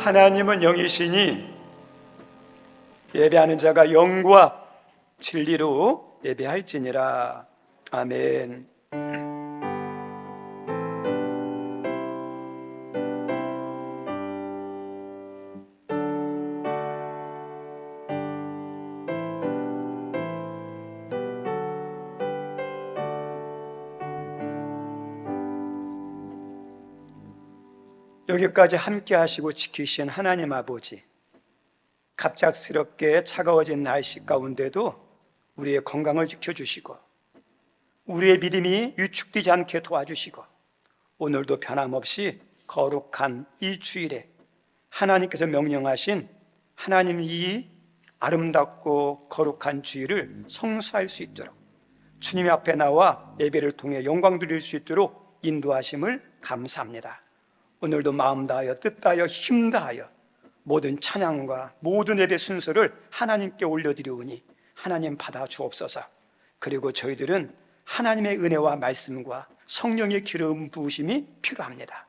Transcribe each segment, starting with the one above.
하나님은 영이시니 예배하는 자가 영과 진리로 예배할지니라. 아멘. 여기까지 함께 하시고 지키신 하나님 아버지, 갑작스럽게 차가워진 날씨 가운데도 우리의 건강을 지켜주시고 우리의 믿음이 위축되지 않게 도와주시고 오늘도 변함없이 거룩한 이 주일에 하나님께서 명령하신 하나님 이 아름답고 거룩한 주일을 성수할 수 있도록 주님 앞에 나와 예배를 통해 영광 드릴 수 있도록 인도하심을 감사합니다. 오늘도 마음 다하여 뜻 다하여 힘 다하여 모든 찬양과 모든 예배 순서를 하나님께 올려드리오니 하나님 받아 주옵소서. 그리고 저희들은 하나님의 은혜와 말씀과 성령의 기름 부으심이 필요합니다.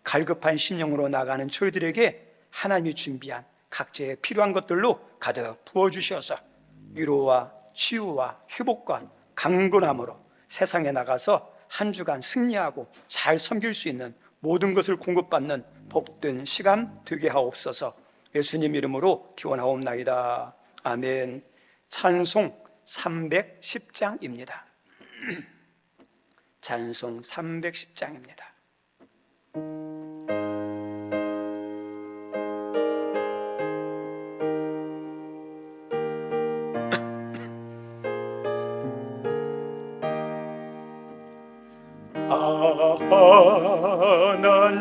갈급한 심령으로 나가는 저희들에게 하나님이 준비한 각자의 필요한 것들로 가득 부어주셔서 위로와 치유와 회복과 강건함으로 세상에 나가서 한 주간 승리하고 잘 섬길 수 있는 모든 것을 공급받는 복된 시간 되게 하옵소서. 예수님 이름으로 기원하옵나이다. 아멘. 찬송 310장입니다. 찬송 310장입니다.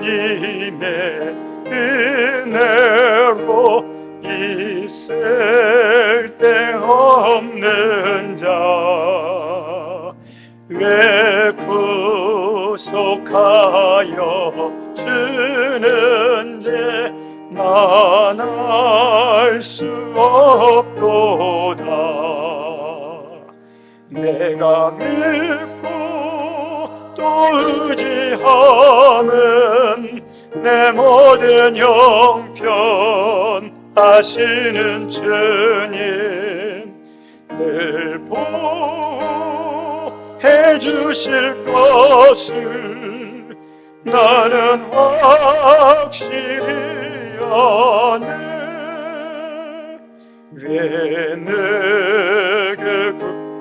하나님의 은혜로 있을 데 없는 자 왜 구속하여 주는지 난 알 수 없도다. 내가 믿고 또 의지하는 내 모든 형편 아시는 주님 늘 보호해 주실 것을 나는 확실히 아네. 왜 내게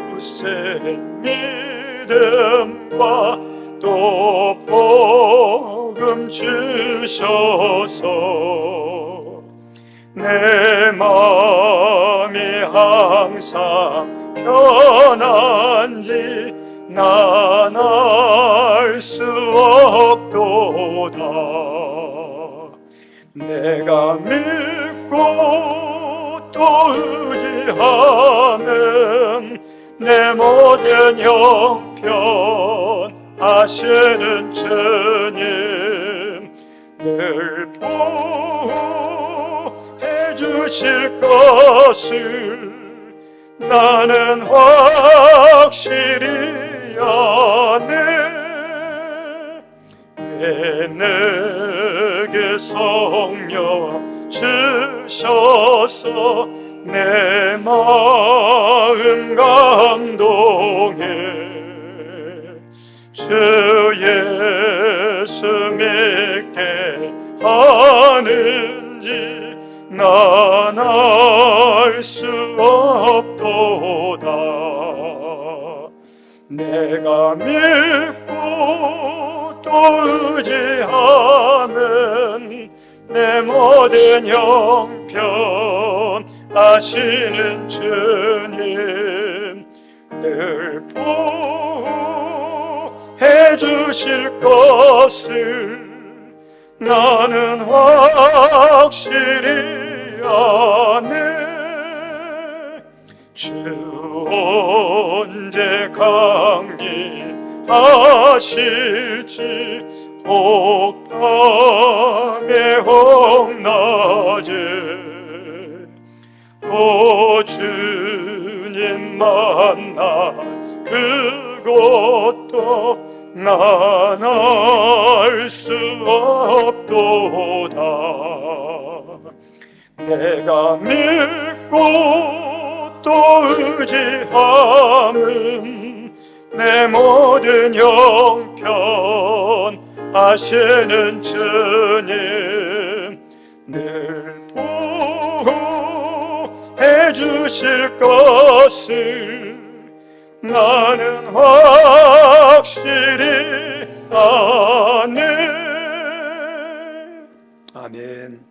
굳센 믿음과 또 복음 주셔서 내 마음이 항상 편한지 난 알 수 없도다. 내가 믿고 또 의지하는 내 모든 형편 아시는 주님 늘 보호해 주실 것을 나는 확실히 아네. 왜 내게 성령 주셔서 내 마음 감동해 주 예수 믿게 하는지 난 알 수 없도다. 내가 믿고 또 의지하는 내 모든 형편 아시는 주님 늘 보호해 주실 것을 나는 확실히 아네. 주 언제 강림하실지 혹 밤에 혹 낮에 오 주님 만나 그것도 난 알 수 없도다. 내가 믿고 또 의지함은 내 모든 형편 아시는 주님 늘 보호해 주실 것을 나는 확실히 아네. 아멘.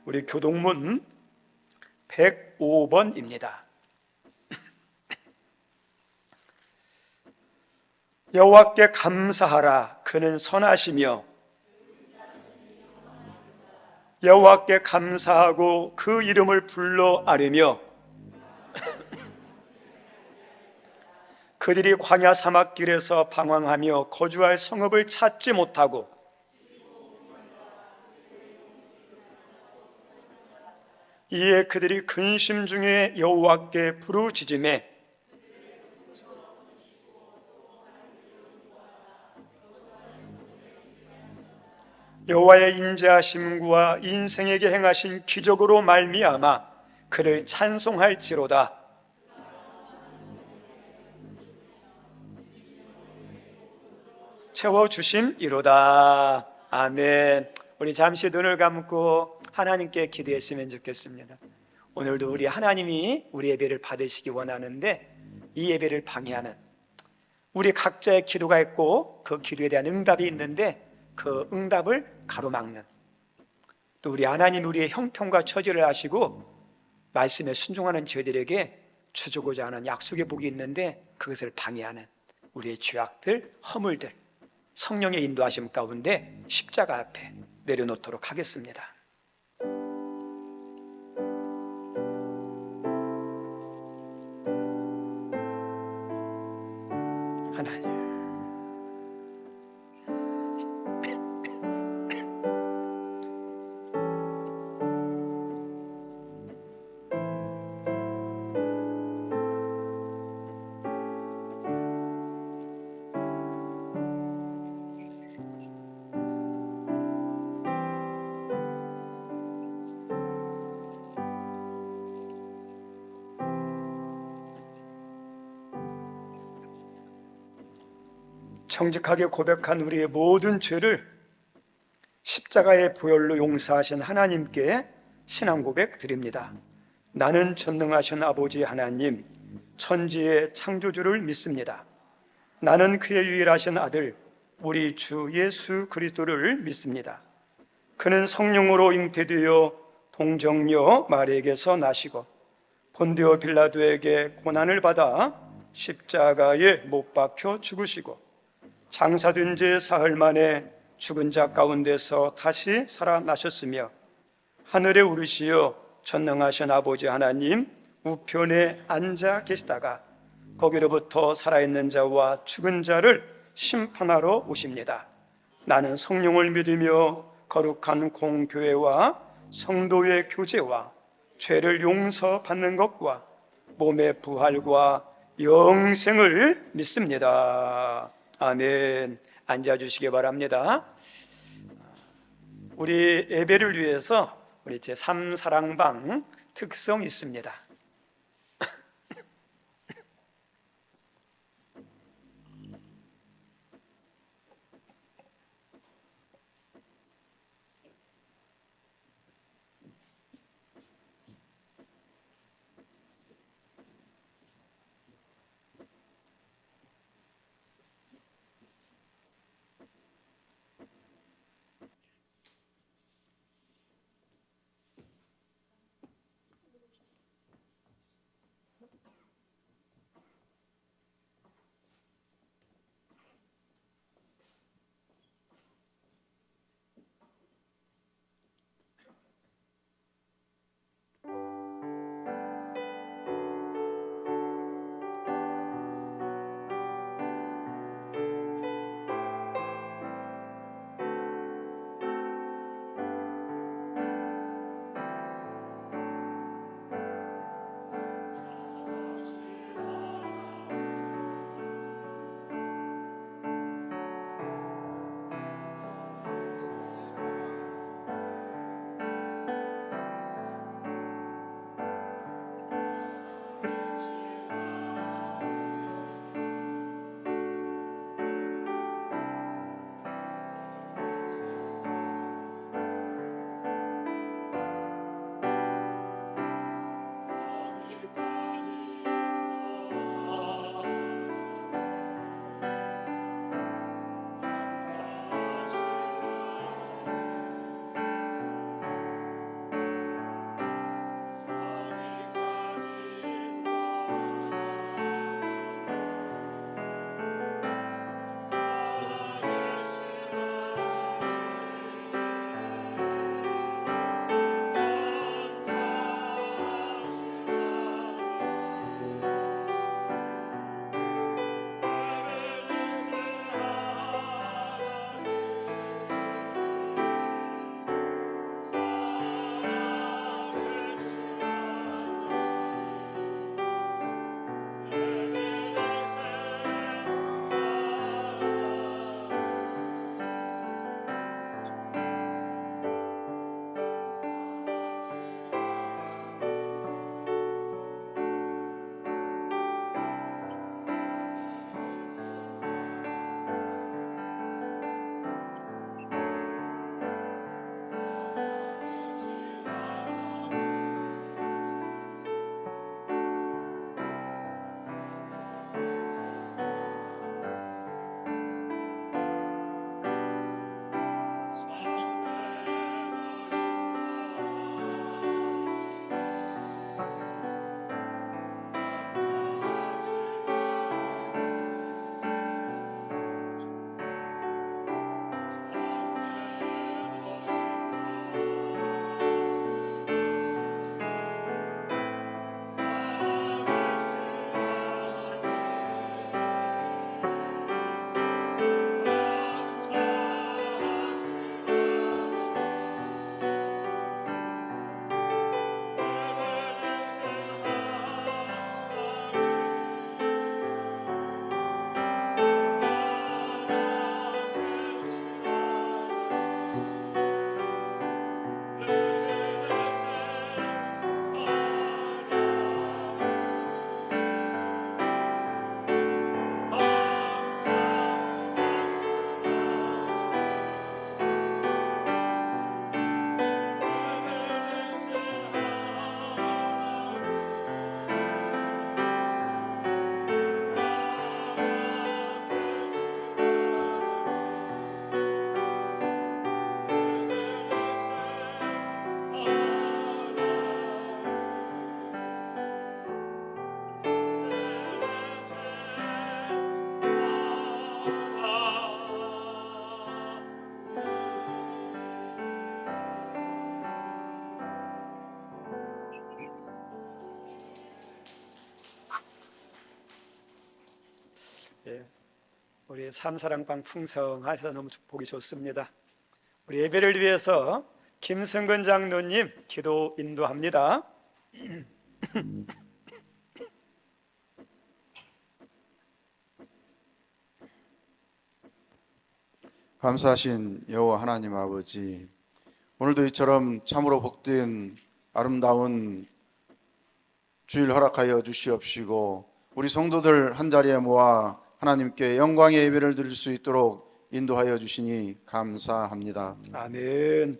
우리 교동문 105번입니다. 여호와께 감사하라. 그는 선하시며 여호와께 감사하고 그 이름을 불러 아뢰며 그들이 광야 사막길에서 방황하며 거주할 성읍을 찾지 못하고 이에 그들이 근심 중에 여호와께 부르짖으매 여호와의 인자하심과 인생에게 행하신 기적으로 말미암아 그를 찬송할지로다. 채워주심이로다. 아멘. 우리 잠시 눈을 감고 하나님께 기도했으면 좋겠습니다. 오늘도 우리 하나님이 우리 예배를 받으시기 원하는데 이 예배를 방해하는 우리 각자의 기도가 있고 그 기도에 대한 응답이 있는데 그 응답을 가로막는 또 우리 하나님 우리의 형편과 처지를 아시고 말씀에 순종하는 저희들에게 주고자 하는 약속의 복이 있는데 그것을 방해하는 우리의 죄악들, 허물들 성령의 인도하심 가운데 십자가 앞에 내려놓도록 하겠습니다. 하나님, 정직하게 고백한 우리의 모든 죄를 십자가의 보혈로 용서하신 하나님께 신앙 고백 드립니다. 나는 전능하신 아버지 하나님, 천지의 창조주를 믿습니다. 나는 그의 유일하신 아들, 우리 주 예수 그리스도를 믿습니다. 그는 성령으로 잉태되어 동정녀 마리에게서 나시고 본디오 빌라도에게 고난을 받아 십자가에 못 박혀 죽으시고 장사된 지 사흘 만에 죽은 자 가운데서 다시 살아나셨으며 하늘에 오르시어 전능하신 아버지 하나님 우편에 앉아 계시다가 거기로부터 살아있는 자와 죽은 자를 심판하러 오십니다. 나는 성령을 믿으며 거룩한 공교회와 성도의 교제와 죄를 용서받는 것과 몸의 부활과 영생을 믿습니다. 아멘. 앉아주시기 바랍니다. 우리 예배를 위해서 우리 제3사랑방 특성이 있습니다. 우리 삼사랑방 풍성해서 너무 보기 좋습니다. 우리 예배를 위해서 김승근 장로님 기도 인도합니다. 감사하신 여호와 하나님 아버지, 오늘도 이처럼 참으로 복된 아름다운 주일 허락하여 주시옵시고 우리 성도들 한자리에 모아 하나님께 영광의 예배를 드릴 수 있도록 인도하여 주시니 감사합니다. 아멘.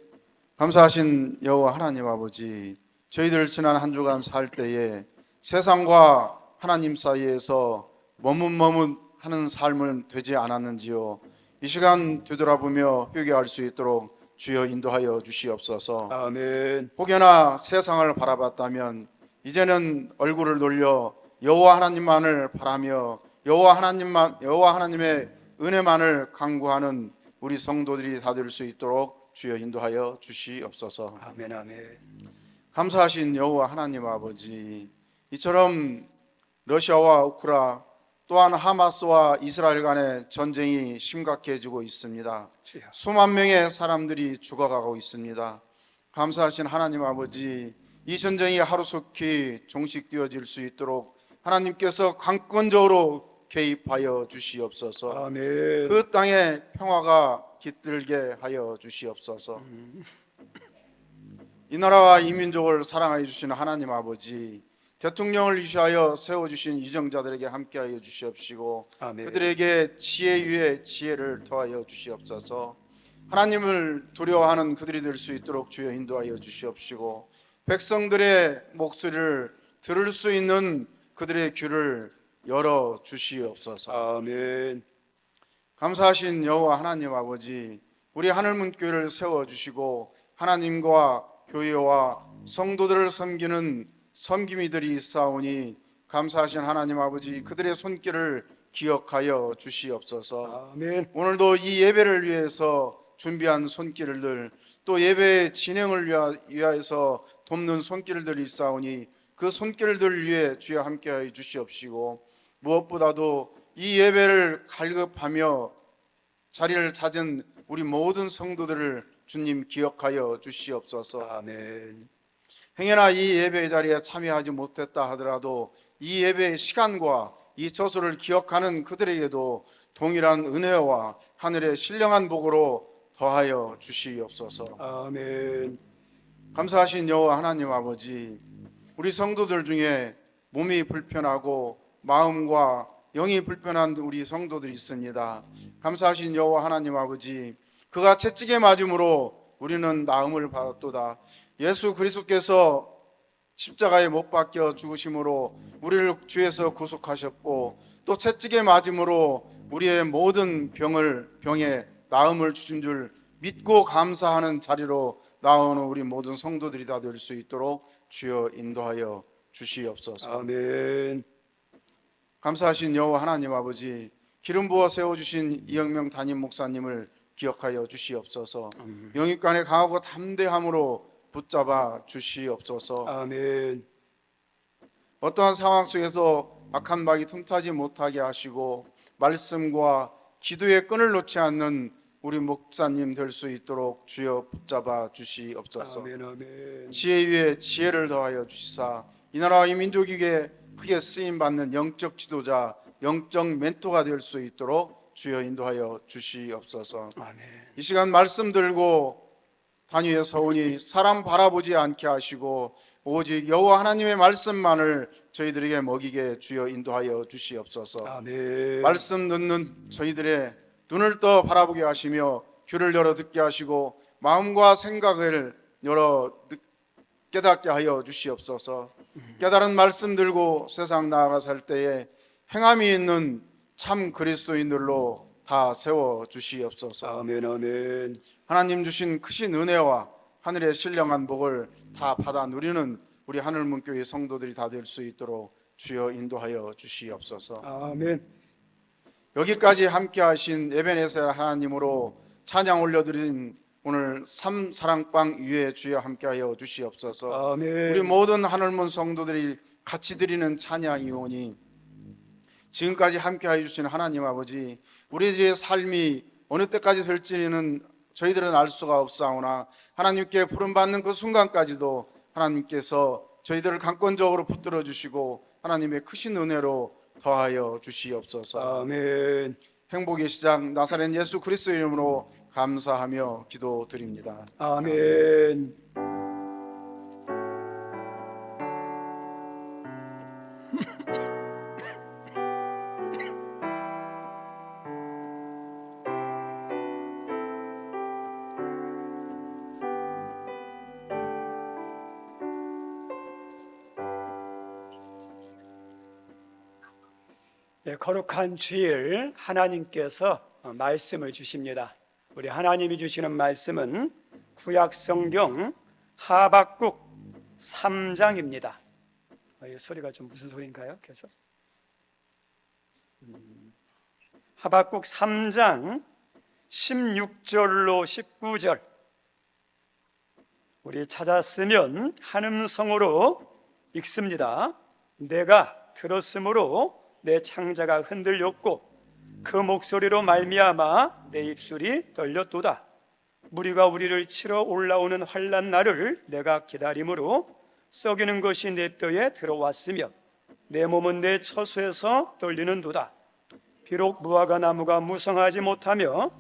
감사하신 여호와 하나님 아버지, 저희들 지난 한 주간 살 때에 세상과 하나님 사이에서 머뭇머뭇하는 삶은 되지 않았는지요. 이 시간 되돌아보며 회개할 수 있도록 주여 인도하여 주시옵소서. 아멘. 혹여나 세상을 바라봤다면 이제는 얼굴을 돌려 여호와 하나님만을 바라며 여호와 하나님의 은혜만을 간구하는 우리 성도들이 다 될 수 있도록 주여 인도하여 주시옵소서. 아멘. 아멘. 감사하신 여호와 하나님 아버지, 이처럼 러시아와 우크라 또한 하마스와 이스라엘 간의 전쟁이 심각해지고 있습니다. 주여. 수만 명의 사람들이 죽어가고 있습니다. 감사하신 하나님 아버지, 이 전쟁이 하루속히 종식되어질 수 있도록 하나님께서 강권적으로 개입하여 주시옵소서. 아멘. 그 땅에 평화가 깃들게 하여 주시옵소서. 이 나라와 이 민족을 사랑하여 주시는 하나님 아버지, 대통령을 위시하여 세워주신 유정자들에게 함께하여 주시옵시고 아멘. 그들에게 지혜 위에 지혜를 더하여 주시옵소서. 하나님을 두려워하는 그들이 될 수 있도록 주여 인도하여 주시옵시고 백성들의 목소리를 들을 수 있는 그들의 귀를 열어 주시옵소서. 아멘. 감사하신 여호와 하나님 아버지, 우리 하늘문교회를 세워주시고 하나님과 교회와 성도들을 섬기는 섬김이들이 있사오니 감사하신 하나님 아버지, 그들의 손길을 기억하여 주시옵소서. 아멘. 오늘도 이 예배를 위해서 준비한 손길들, 또 예배 진행을 위하여서 돕는 손길들이 있사오니 그 손길들 위해 주여 함께하여 주시옵시고 무엇보다도 이 예배를 갈급하며 자리를 찾은 우리 모든 성도들을 주님 기억하여 주시옵소서. 아멘. 행여나 이 예배 자리에 참여하지 못했다 하더라도 이 예배의 시간과 이 처소를 기억하는 그들에게도 동일한 은혜와 하늘의 신령한 복으로 더하여 주시옵소서. 아멘. 감사하신 여호와 하나님 아버지, 우리 성도들 중에 몸이 불편하고 마음과 영이 불편한 우리 성도들이 있습니다. 감사하신 여호와 하나님 아버지, 그가 채찍에 맞음으로 우리는 나음을 받았도다. 예수 그리스도께서 십자가에 못 박혀 죽으심으로 우리를 주에서 구속하셨고 또 채찍에 맞음으로 우리의 모든 병에 나음을 주신 줄 믿고 감사하는 자리로 나오는 우리 모든 성도들이 다 될 수 있도록 주여 인도하여 주시옵소서. 아멘. 감사하신 여호와 하나님 아버지, 기름 부어 세워주신 이영명 담임 목사님을 기억하여 주시옵소서. 영육간에 강하고 담대함으로 붙잡아 주시옵소서. 아멘. 어떠한 상황 속에서 악한 마귀 틈타지 못하게 하시고 말씀과 기도의 끈을 놓지 않는 우리 목사님 될 수 있도록 주여 붙잡아 주시옵소서. 아멘. 아멘. 지혜 위에 지혜를 더하여 주시사 이 나라와 이 민족에게 크게 쓰임받는 영적 지도자, 영적 멘토가 될 수 있도록 주여 인도하여 주시옵소서. 아멘. 이 시간 말씀 들고 단위에 서오니 사람 바라보지 않게 하시고 오직 여호와 하나님의 말씀만을 저희들에게 먹이게 주여 인도하여 주시옵소서. 아멘. 말씀 듣는 저희들의 눈을 떠 바라보게 하시며 귀를 열어 듣게 하시고 마음과 생각을 열어 깨닫게 하여 주시옵소서. 깨달은 말씀 들고 세상 나아가 살 때에 행함이 있는 참 그리스도인들로 다 세워 주시옵소서. 아멘. 아멘. 하나님 주신 크신 은혜와 하늘의 신령한 복을 다 받아 누리는 우리 하늘문교회 성도들이 다 될 수 있도록 주여 인도하여 주시옵소서. 아멘. 여기까지 함께 하신 에베네zer 하나님으로 찬양 올려드린 오늘 삼사랑방 위에 주여 함께하여 주시옵소서. 아멘. 우리 모든 하늘문 성도들이 같이 드리는 찬양이오니 지금까지 함께하여 주신 하나님 아버지, 우리들의 삶이 어느 때까지 될지는 저희들은 알 수가 없사오나 하나님께 부름받는 그 순간까지도 하나님께서 저희들을 강권적으로 붙들어 주시고 하나님의 크신 은혜로 더하여 주시옵소서. 아멘. 행복의 시작 나사렛 예수 그리스도 이름으로 감사하며 기도드립니다. 아멘. 네, 거룩한 주일 하나님께서 말씀을 주십니다. 우리 하나님이 주시는 말씀은 구약 성경 하박국 3장입니다. 이 소리가 좀 무슨 소리인가요? 그래서 하박국 3장 16절로 19절 우리 찾았으면 한음성으로 읽습니다. 내가 들었으므로 내 창자가 흔들렸고 그 목소리로 말미암아 내 입술이 떨렸도다. 무리가 우리를 치러 올라오는 환난 날을 내가 기다림으로 썩이는 것이 내 뼈에 들어왔으며 내 몸은 내 처소에서 떨리는도다. 비록 무화과 나무가 무성하지 못하며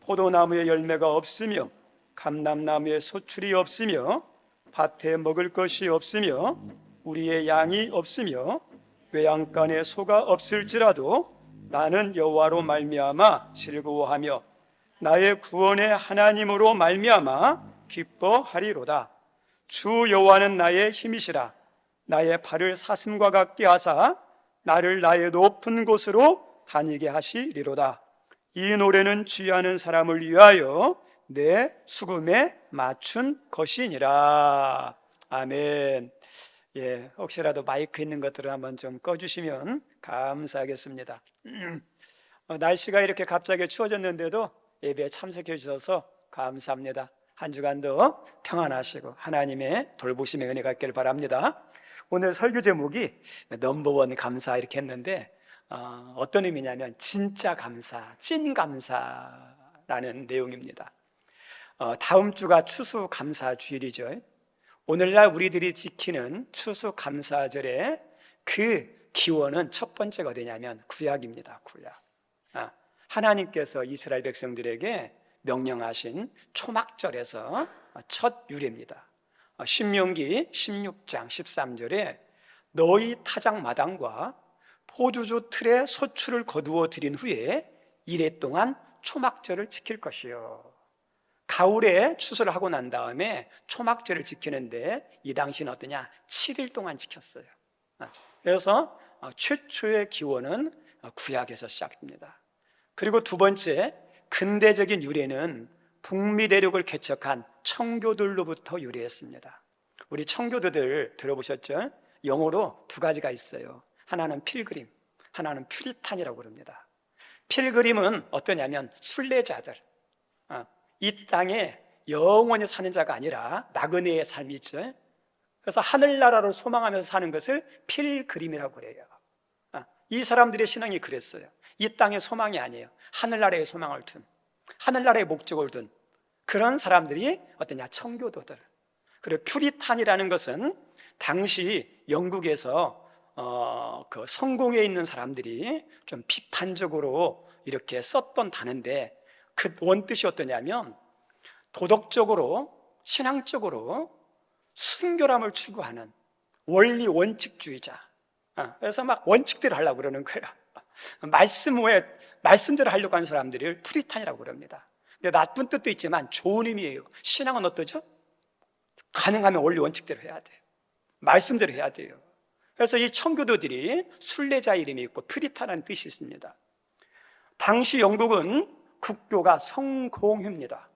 포도나무에 열매가 없으며 감람나무에 소출이 없으며 밭에 먹을 것이 없으며 우리의 양이 없으며 외양간에 소가 없을지라도 나는 여호와로 말미암아 즐거워하며 나의 구원의 하나님으로 말미암아 기뻐하리로다. 주 여호와는 나의 힘이시라. 나의 발을 사슴과 같게 하사 나를 나의 높은 곳으로 다니게 하시리로다. 이 노래는 주의하는 사람을 위하여 내 수금에 맞춘 것이니라. 아멘. 예, 혹시라도 마이크 있는 것들을 한번 좀 꺼주시면 감사하겠습니다. 날씨가 이렇게 갑자기 추워졌는데도 예배에 참석해 주셔서 감사합니다. 한 주간도 평안하시고 하나님의 돌보심의 은혜가 있기를 바랍니다. 오늘 설교 제목이 넘버원 감사 이렇게 했는데 어떤 의미냐면 진짜 감사, 찐 감사라는 내용입니다. 다음 주가 추수감사 주일이죠. 오늘날 우리들이 지키는 추수감사절의 그 기원은 첫 번째가 어디냐면 구약입니다. 구약. 하나님께서 이스라엘 백성들에게 명령하신 초막절에서 첫 유래입니다. 신명기 16장 13절에 너희 타작마당과 포도주 틀에 소출을 거두어 드린 후에 이래 동안 초막절을 지킬 것이요. 가을에 추수를 하고 난 다음에 초막절을 지키는데 이 당시는 어떠냐? 7일 동안 지켰어요. 그래서 최초의 기원은 구약에서 시작됩니다. 그리고 두 번째 근대적인 유래는 북미 대륙을 개척한 청교도들로부터 유래했습니다. 우리 청교도들 들어보셨죠? 영어로 두 가지가 있어요. 하나는 필그림, 하나는 퓨리탄이라고 그럽니다. 필그림은 어떠냐면 순례자들, 이 땅에 영원히 사는 자가 아니라 나그네의 삶이 있죠. 그래서 하늘나라를 소망하면서 사는 것을 필그림이라고 그래요. 이 사람들의 신앙이 그랬어요. 이 땅의 소망이 아니에요. 하늘나라의 소망을 둔, 하늘나라의 목적을 둔 그런 사람들이 어떠냐? 청교도들. 그리고 퓨리탄이라는 것은 당시 영국에서 그 성공에 있는 사람들이 좀 비판적으로 이렇게 썼던 단어인데 그 원뜻이 어떠냐면 도덕적으로 신앙적으로 순결함을 추구하는 원리 원칙주의자. 그래서 막 원칙대로 하려고 그러는 거예요. 말씀대로 하려고 하는 사람들을 퓨리탄이라고 그럽니다. 근데 나쁜 뜻도 있지만 좋은 의미예요. 신앙은 어떠죠? 가능하면 원리 원칙대로 해야 돼요. 말씀대로 해야 돼요. 그래서 이 청교도들이 순례자 이름이 있고 퓨리탄이라는 뜻이 있습니다. 당시 영국은 국교가 성공휴입니다.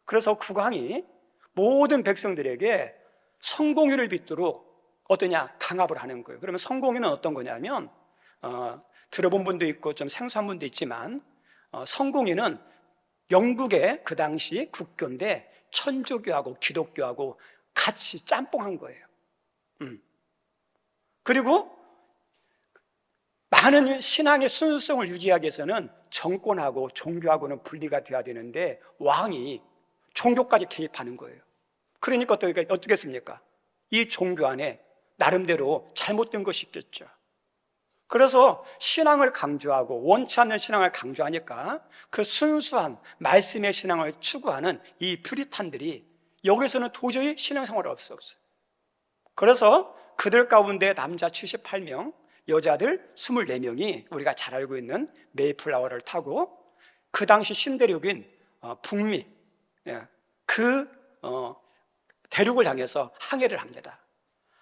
그래서 국왕이 모든 백성들에게 성공휴를 빚도록 어떠냐? 강압을 하는 거예요. 그러면 성공휴는 어떤 거냐면 들어본 분도 있고 좀 생소한 분도 있지만 성공휴는 영국의 그 당시 국교인데 천주교하고 기독교하고 같이 짬뽕한 거예요. 그리고 많은 신앙의 순수성을 유지하기 위해서는 정권하고 종교하고는 분리가 돼야 되는데 왕이 종교까지 개입하는 거예요. 그러니까 어떻게 했습니까? 이 종교 안에 나름대로 잘못된 것이 있겠죠. 그래서 신앙을 강조하고 원치 않는 신앙을 강조하니까 그 순수한 말씀의 신앙을 추구하는 이 퓨리탄들이 여기서는 도저히 신앙생활을 할 수 없어요. 그래서 그들 가운데 남자 78명, 여자들 24명이 우리가 잘 알고 있는 메이플라워를 타고 그 당시 신대륙인 북미, 그 대륙을 향해서 항해를 합니다.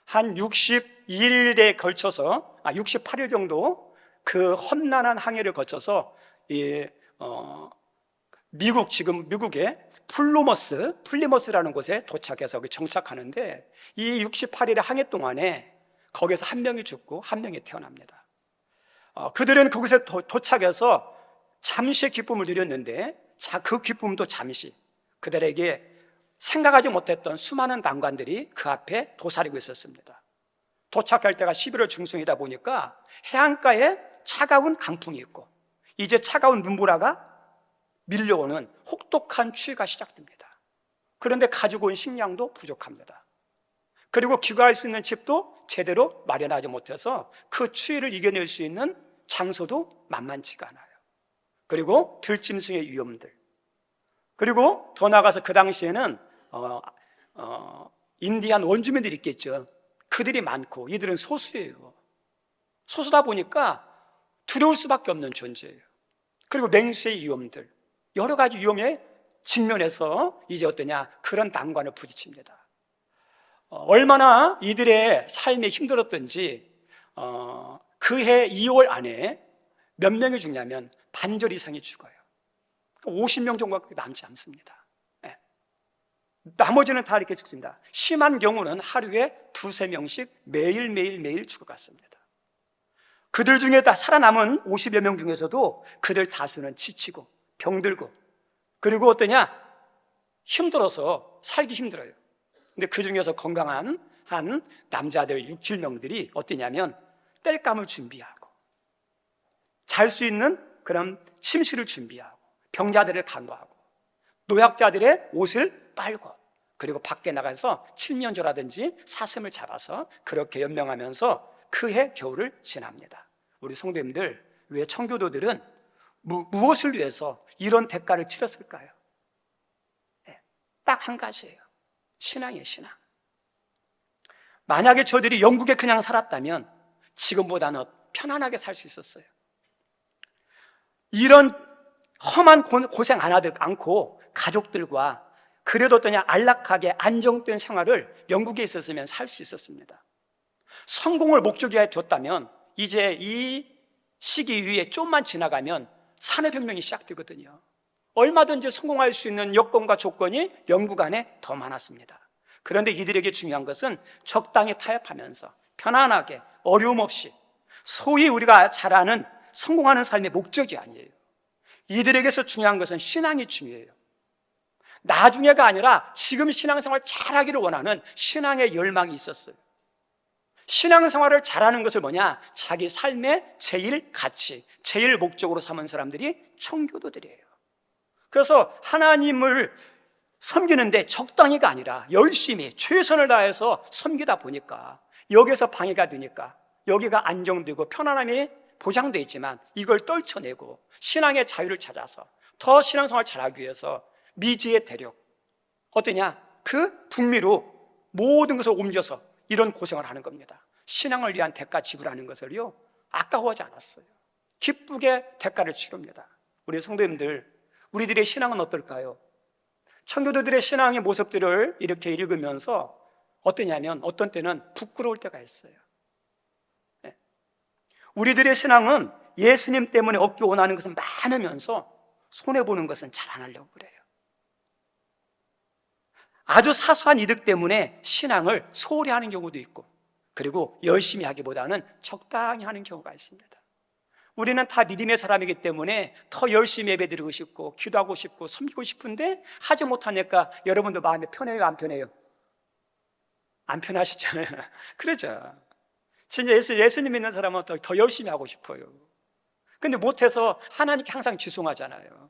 한 61일에 걸쳐서 68일 정도 그 험난한 항해를 거쳐서 지금 미국의 플리머스라는 곳에 도착해서 정착하는데 이 68일의 항해 동안에 거기서 한 명이 죽고 한 명이 태어납니다. 그들은 그곳에 도착해서 잠시의 기쁨을 누렸는데 그 기쁨도 잠시 그들에게 생각하지 못했던 수많은 난관들이 그 앞에 도사리고 있었습니다. 도착할 때가 11월 중순이다 보니까 해안가에 차가운 강풍이 있고 이제 차가운 눈보라가 밀려오는 혹독한 추위가 시작됩니다. 그런데 가지고 온 식량도 부족합니다. 그리고 귀가할 수 있는 집도 제대로 마련하지 못해서 그 추위를 이겨낼 수 있는 장소도 만만치가 않아요. 그리고 들짐승의 위험들, 그리고 더 나아가서 그 당시에는 인디안 원주민들이 있겠죠. 그들이 많고 이들은 소수예요. 소수다 보니까 두려울 수밖에 없는 존재예요. 그리고 맹수의 위험들, 여러 가지 위험에 직면해서 이제 어떠냐, 그런 난관을 부딪힙니다. 얼마나 이들의 삶이 힘들었던지 그해 2월 안에 몇 명이 죽냐면 반절 이상이 죽어요. 50명 정도밖에 남지 않습니다. 나머지는 다 이렇게 죽습니다. 심한 경우는 하루에 2-3명씩 매일 죽어갔습니다. 그들 중에 다 살아남은 50여 명 중에서도 그들 다수는 지치고 병들고 그리고 어떠냐, 힘들어서 살기 힘들어요. 근데 그 중에서 건강한 한 남자들 6-7명들이 어떠냐면 땔감을 준비하고 잘 수 있는 그런 침실을 준비하고 병자들을 간호하고 노약자들의 옷을 빨고 그리고 밖에 나가서 칠면조라든지 사슴을 잡아서 그렇게 연명하면서 그해 겨울을 지납니다. 우리 성도님들, 왜 청교도들은 무엇을 위해서 이런 대가를 치렀을까요? 딱 한 가지예요. 신앙이에요, 신앙. 만약에 저들이 영국에 그냥 살았다면 지금보다는 편안하게 살 수 있었어요. 이런 험한 고생 안 하지 않고 가족들과 그래도 어떠냐, 안락하게 안정된 생활을 영국에 있었으면 살 수 있었습니다. 성공을 목적에 뒀다면 이제 이 시기 이후에 좀만 지나가면 산업혁명이 시작되거든요. 얼마든지 성공할 수 있는 여건과 조건이 영국 안에 더 많았습니다. 그런데 이들에게 중요한 것은 적당히 타협하면서 편안하게 어려움 없이, 소위 우리가 잘 아는 성공하는 삶의 목적이 아니에요. 이들에게서 중요한 것은 신앙이 중요해요. 나중에가 아니라 지금 신앙생활 잘하기를 원하는 신앙의 열망이 있었어요. 신앙생활을 잘하는 것을 뭐냐? 자기 삶의 제일 가치, 제일 목적으로 삼은 사람들이 청교도들이에요. 그래서 하나님을 섬기는데 적당히가 아니라 열심히 최선을 다해서 섬기다 보니까 여기에서 방해가 되니까 여기가 안정되고 편안함이 보장되어 있지만 이걸 떨쳐내고 신앙의 자유를 찾아서 더 신앙생활을 잘하기 위해서 미지의 대륙, 어떠냐? 그 북미로 모든 것을 옮겨서 이런 고생을 하는 겁니다. 신앙을 위한 대가 지불하는 것을요, 아까워하지 않았어요. 기쁘게 대가를 치릅니다. 우리 성도님들, 우리들의 신앙은 어떨까요? 청교도들의 신앙의 모습들을 이렇게 읽으면서 어떠냐면 어떤 때는 부끄러울 때가 있어요. 우리들의 신앙은 예수님 때문에 얻기 원하는 것은 많으면서 손해보는 것은 잘 안 하려고 그래요. 아주 사소한 이득 때문에 신앙을 소홀히 하는 경우도 있고, 그리고 열심히 하기보다는 적당히 하는 경우가 있습니다. 우리는 다 믿음의 사람이기 때문에 더 열심히 예배드리고 싶고 기도하고 싶고 섬기고 싶은데 하지 못하니까 여러분도 마음이 편해요, 안 편해요? 안 편하시죠? 그러죠. 진짜 예수님 믿는 사람은 더 열심히 하고 싶어요. 근데 못해서 하나님께 항상 죄송하잖아요.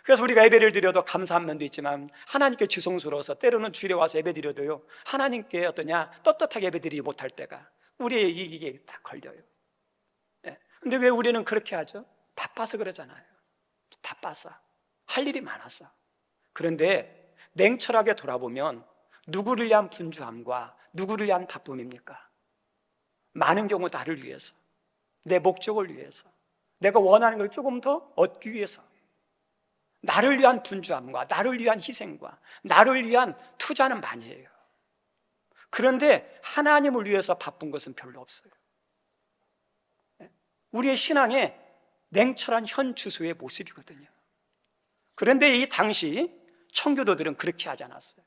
그래서 우리가 예배를 드려도 감사한 면도 있지만 하나님께 죄송스러워서 때로는 주일에 와서 예배 드려도요, 하나님께 어떠냐, 떳떳하게 예배 드리지 못할 때가 우리의 이게 다 걸려요. 근데 왜 우리는 그렇게 하죠? 바빠서 그러잖아요. 바빠서, 할 일이 많아서. 그런데 냉철하게 돌아보면 누구를 위한 분주함과 누구를 위한 바쁨입니까? 많은 경우 나를 위해서, 내 목적을 위해서, 내가 원하는 걸 조금 더 얻기 위해서, 나를 위한 분주함과 나를 위한 희생과 나를 위한 투자는 많이 해요. 그런데 하나님을 위해서 바쁜 것은 별로 없어요. 우리의 신앙의 냉철한 현 주소의 모습이거든요. 그런데 이 당시 청교도들은 그렇게 하지 않았어요.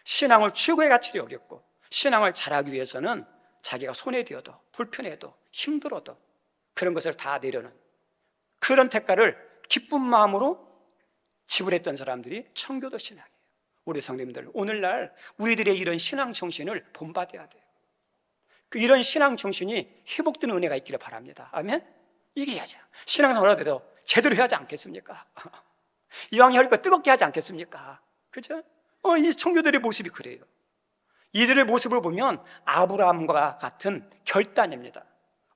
신앙을 최고의 가치로 여겼고, 신앙을 잘하기 위해서는 자기가 손해되어도 불편해도 힘들어도 그런 것을 다 내려는 그런 대가를 기쁜 마음으로 지불했던 사람들이 청교도 신앙이에요. 우리 성도님들, 오늘날 우리들의 이런 신앙 정신을 본받아야 돼요. 이런 신앙 정신이 회복되는 은혜가 있기를 바랍니다. 아멘? 이게 해야죠. 신앙생활을 해도 제대로 해야 하지 않겠습니까? 이왕 할 거 뜨겁게 하지 않겠습니까? 그죠? 이 청교들의 모습이 그래요. 이들의 모습을 보면 아브라함과 같은 결단입니다.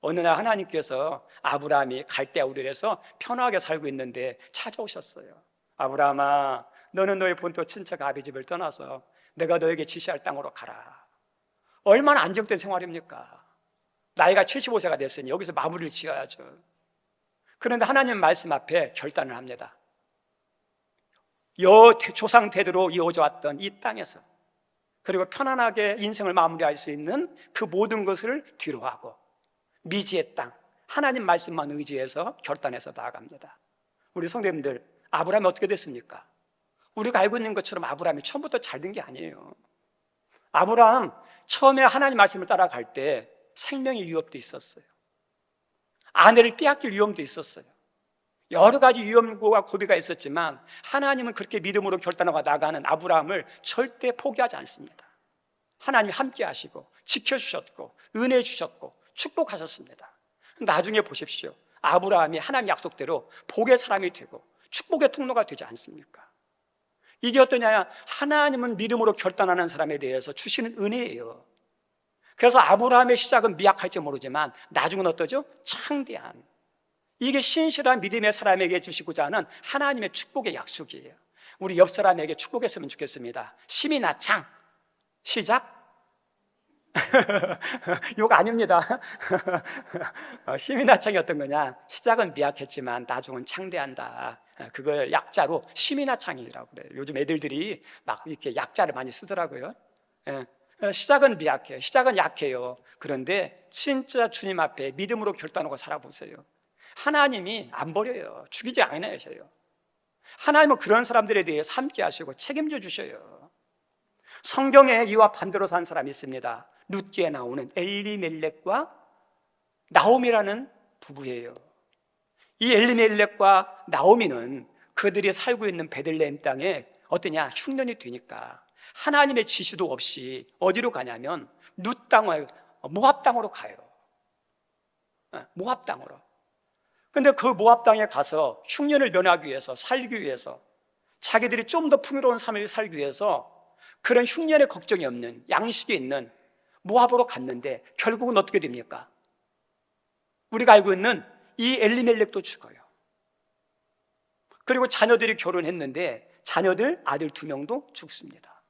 어느 날 하나님께서 아브라함이 갈대아 우르에서 편하게 살고 있는데 찾아오셨어요. 아브라함아, 너는 너의 본토 친척 아비 집을 떠나서 내가 너에게 지시할 땅으로 가라. 얼마나 안정된 생활입니까? 나이가 75세가 됐으니 여기서 마무리를 지어야죠. 그런데 하나님 말씀 앞에 결단을 합니다. 조상 대대로 이어져 왔던 이 땅에서, 그리고 편안하게 인생을 마무리할 수 있는 그 모든 것을 뒤로하고 미지의 땅, 하나님 말씀만 의지해서 결단해서 나아갑니다. 우리 성도님들, 아브라함이 어떻게 됐습니까? 우리가 알고 있는 것처럼 아브라함이 처음부터 잘 된 게 아니에요. 아브라함 처음에 하나님 말씀을 따라갈 때 생명의 위협도 있었어요. 아내를 빼앗길 위험도 있었어요. 여러 가지 위험과 고비가 있었지만 하나님은 그렇게 믿음으로 결단하고 나가는 아브라함을 절대 포기하지 않습니다. 하나님이 함께 하시고 지켜주셨고 은혜 주셨고 축복하셨습니다. 나중에 보십시오. 아브라함이 하나님 약속대로 복의 사람이 되고 축복의 통로가 되지 않습니까? 이게 어떠냐? 하나님은 믿음으로 결단하는 사람에 대해서 주시는 은혜예요. 그래서 아브라함의 시작은 미약할지 모르지만 나중은 어떠죠? 창대한, 이게 신실한 믿음의 사람에게 주시고자 하는 하나님의 축복의 약속이에요. 우리 옆 사람에게 축복했으면 좋겠습니다. 심이나 창, 시작. 욕 아닙니다. 심이나 창이 어떤 거냐? 시작은 미약했지만 나중은 창대한다. 그걸 약자로 심이나 창이라고 그래요. 요즘 애들들이 막 이렇게 약자를 많이 쓰더라고요. 시작은 미약해요. 시작은 약해요. 그런데 진짜 주님 앞에 믿음으로 결단하고 살아보세요. 하나님이 안 버려요. 죽이지 않으셔요. 하나님은 그런 사람들에 대해서 함께 하시고 책임져 주셔요. 성경에 이와 반대로 산 사람이 있습니다. 룻기에 나오는 엘리멜렉과 나오미라는 부부예요. 이 엘리멜렉과 나오미는 그들이 살고 있는 베들레헴 땅에 어떠냐? 흉년이 되니까 하나님의 지시도 없이 어디로 가냐면 룻 땅을 모압 땅으로 가요. 모압 땅으로. 근데 그 모압 땅에 가서 흉년을 면하기 위해서, 살기 위해서, 자기들이 좀 더 풍요로운 삶을 살기 위해서 그런 흉년의 걱정이 없는, 양식이 있는 모압으로 갔는데 결국은 어떻게 됩니까? 우리가 알고 있는 이 엘리멜렉도 죽어요. 그리고 자녀들이 결혼했는데 자녀들 아들 2명도 죽습니다.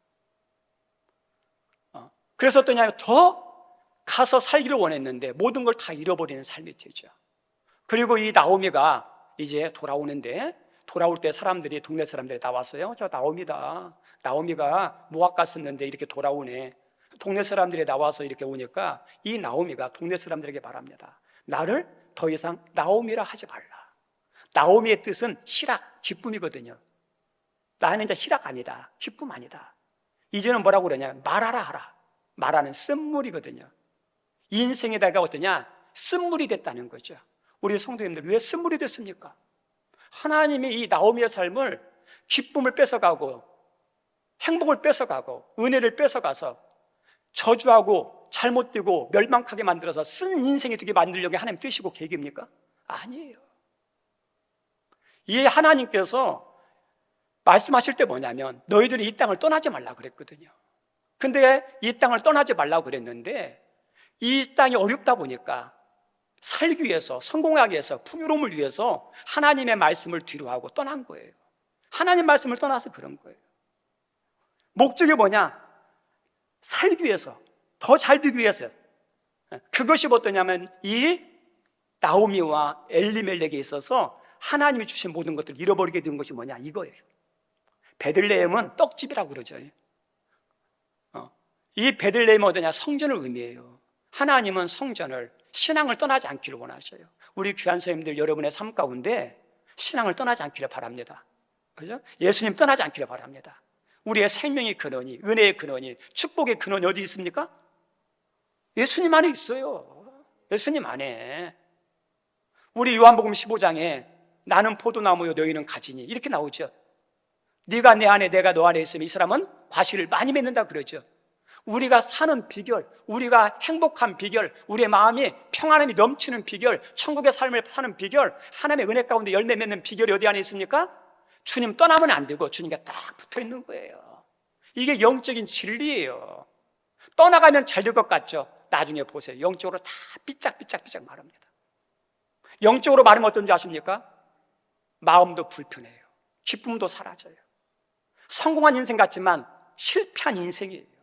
그래서 어떠냐? 더 가서 살기를 원했는데 모든 걸 다 잃어버리는 삶이 되죠. 그리고 이 나오미가 이제 돌아오는데, 돌아올 때 사람들이, 동네 사람들이 나왔어요. 저 나오미다. 나오미가 모압 갔었는데 이렇게 돌아오네. 동네 사람들이 나와서 이렇게 오니까 이 나오미가 동네 사람들에게 말합니다. 나를 더 이상 나오미라 하지 말라. 나오미의 뜻은 희락, 기쁨이거든요. 나는 이제 희락 아니다, 기쁨 아니다. 이제는 뭐라고 그러냐? 말하라 하라. 말하는 쓴물이거든요. 인생에다가 어떠냐? 쓴물이 됐다는 거죠. 우리 성도님들, 왜 쓴물이 됐습니까? 하나님이 이 나오미의 삶을 기쁨을 뺏어가고 행복을 뺏어가고 은혜를 뺏어가서 저주하고 잘못되고 멸망하게 만들어서 쓴 인생이 되게 만들려고 하나님 뜻이고 계획입니까? 아니에요. 이 하나님께서 말씀하실 때 뭐냐면 너희들이 이 땅을 떠나지 말라고 그랬거든요. 근데 이 땅을 떠나지 말라고 그랬는데 이 땅이 어렵다 보니까 살기 위해서, 성공하기 위해서, 풍요로움을 위해서 하나님의 말씀을 뒤로하고 떠난 거예요. 하나님 말씀을 떠나서 그런 거예요. 목적이 뭐냐? 살기 위해서, 더 잘 되기 위해서. 그것이 어떠냐면 이 나오미와 엘리멜렉에 있어서 하나님이 주신 모든 것들을 잃어버리게 된 것이 뭐냐? 이거예요. 베들레헴은 떡집이라고 그러죠. 이 베들레헴은 어떠냐? 성전을 의미해요. 하나님은 성전을, 신앙을 떠나지 않기를 원하셔요. 우리 귀한 선생님들 여러분의 삶 가운데 신앙을 떠나지 않기를 바랍니다. 그죠? 예수님 떠나지 않기를 바랍니다. 우리의 생명의 근원이, 은혜의 근원이, 축복의 근원이 어디 있습니까? 예수님 안에 있어요. 예수님 안에. 우리 요한복음 15장에 나는 포도나무요 너희는 가지니 이렇게 나오죠. 네가 내 안에 내가 너 안에 있으면 이 사람은 과실을 많이 맺는다 그러죠. 우리가 사는 비결, 우리가 행복한 비결, 우리의 마음이 평안함이 넘치는 비결, 천국의 삶을 사는 비결, 하나님의 은혜 가운데 열매 맺는 비결이 어디 안에 있습니까? 주님 떠나면 안 되고 주님과 딱 붙어 있는 거예요. 이게 영적인 진리예요. 떠나가면 잘 될 것 같죠? 나중에 보세요. 영적으로 다 삐짝삐짝 마릅니다. 영적으로 마르면 어떤지 아십니까? 마음도 불편해요. 기쁨도 사라져요. 성공한 인생 같지만 실패한 인생이에요.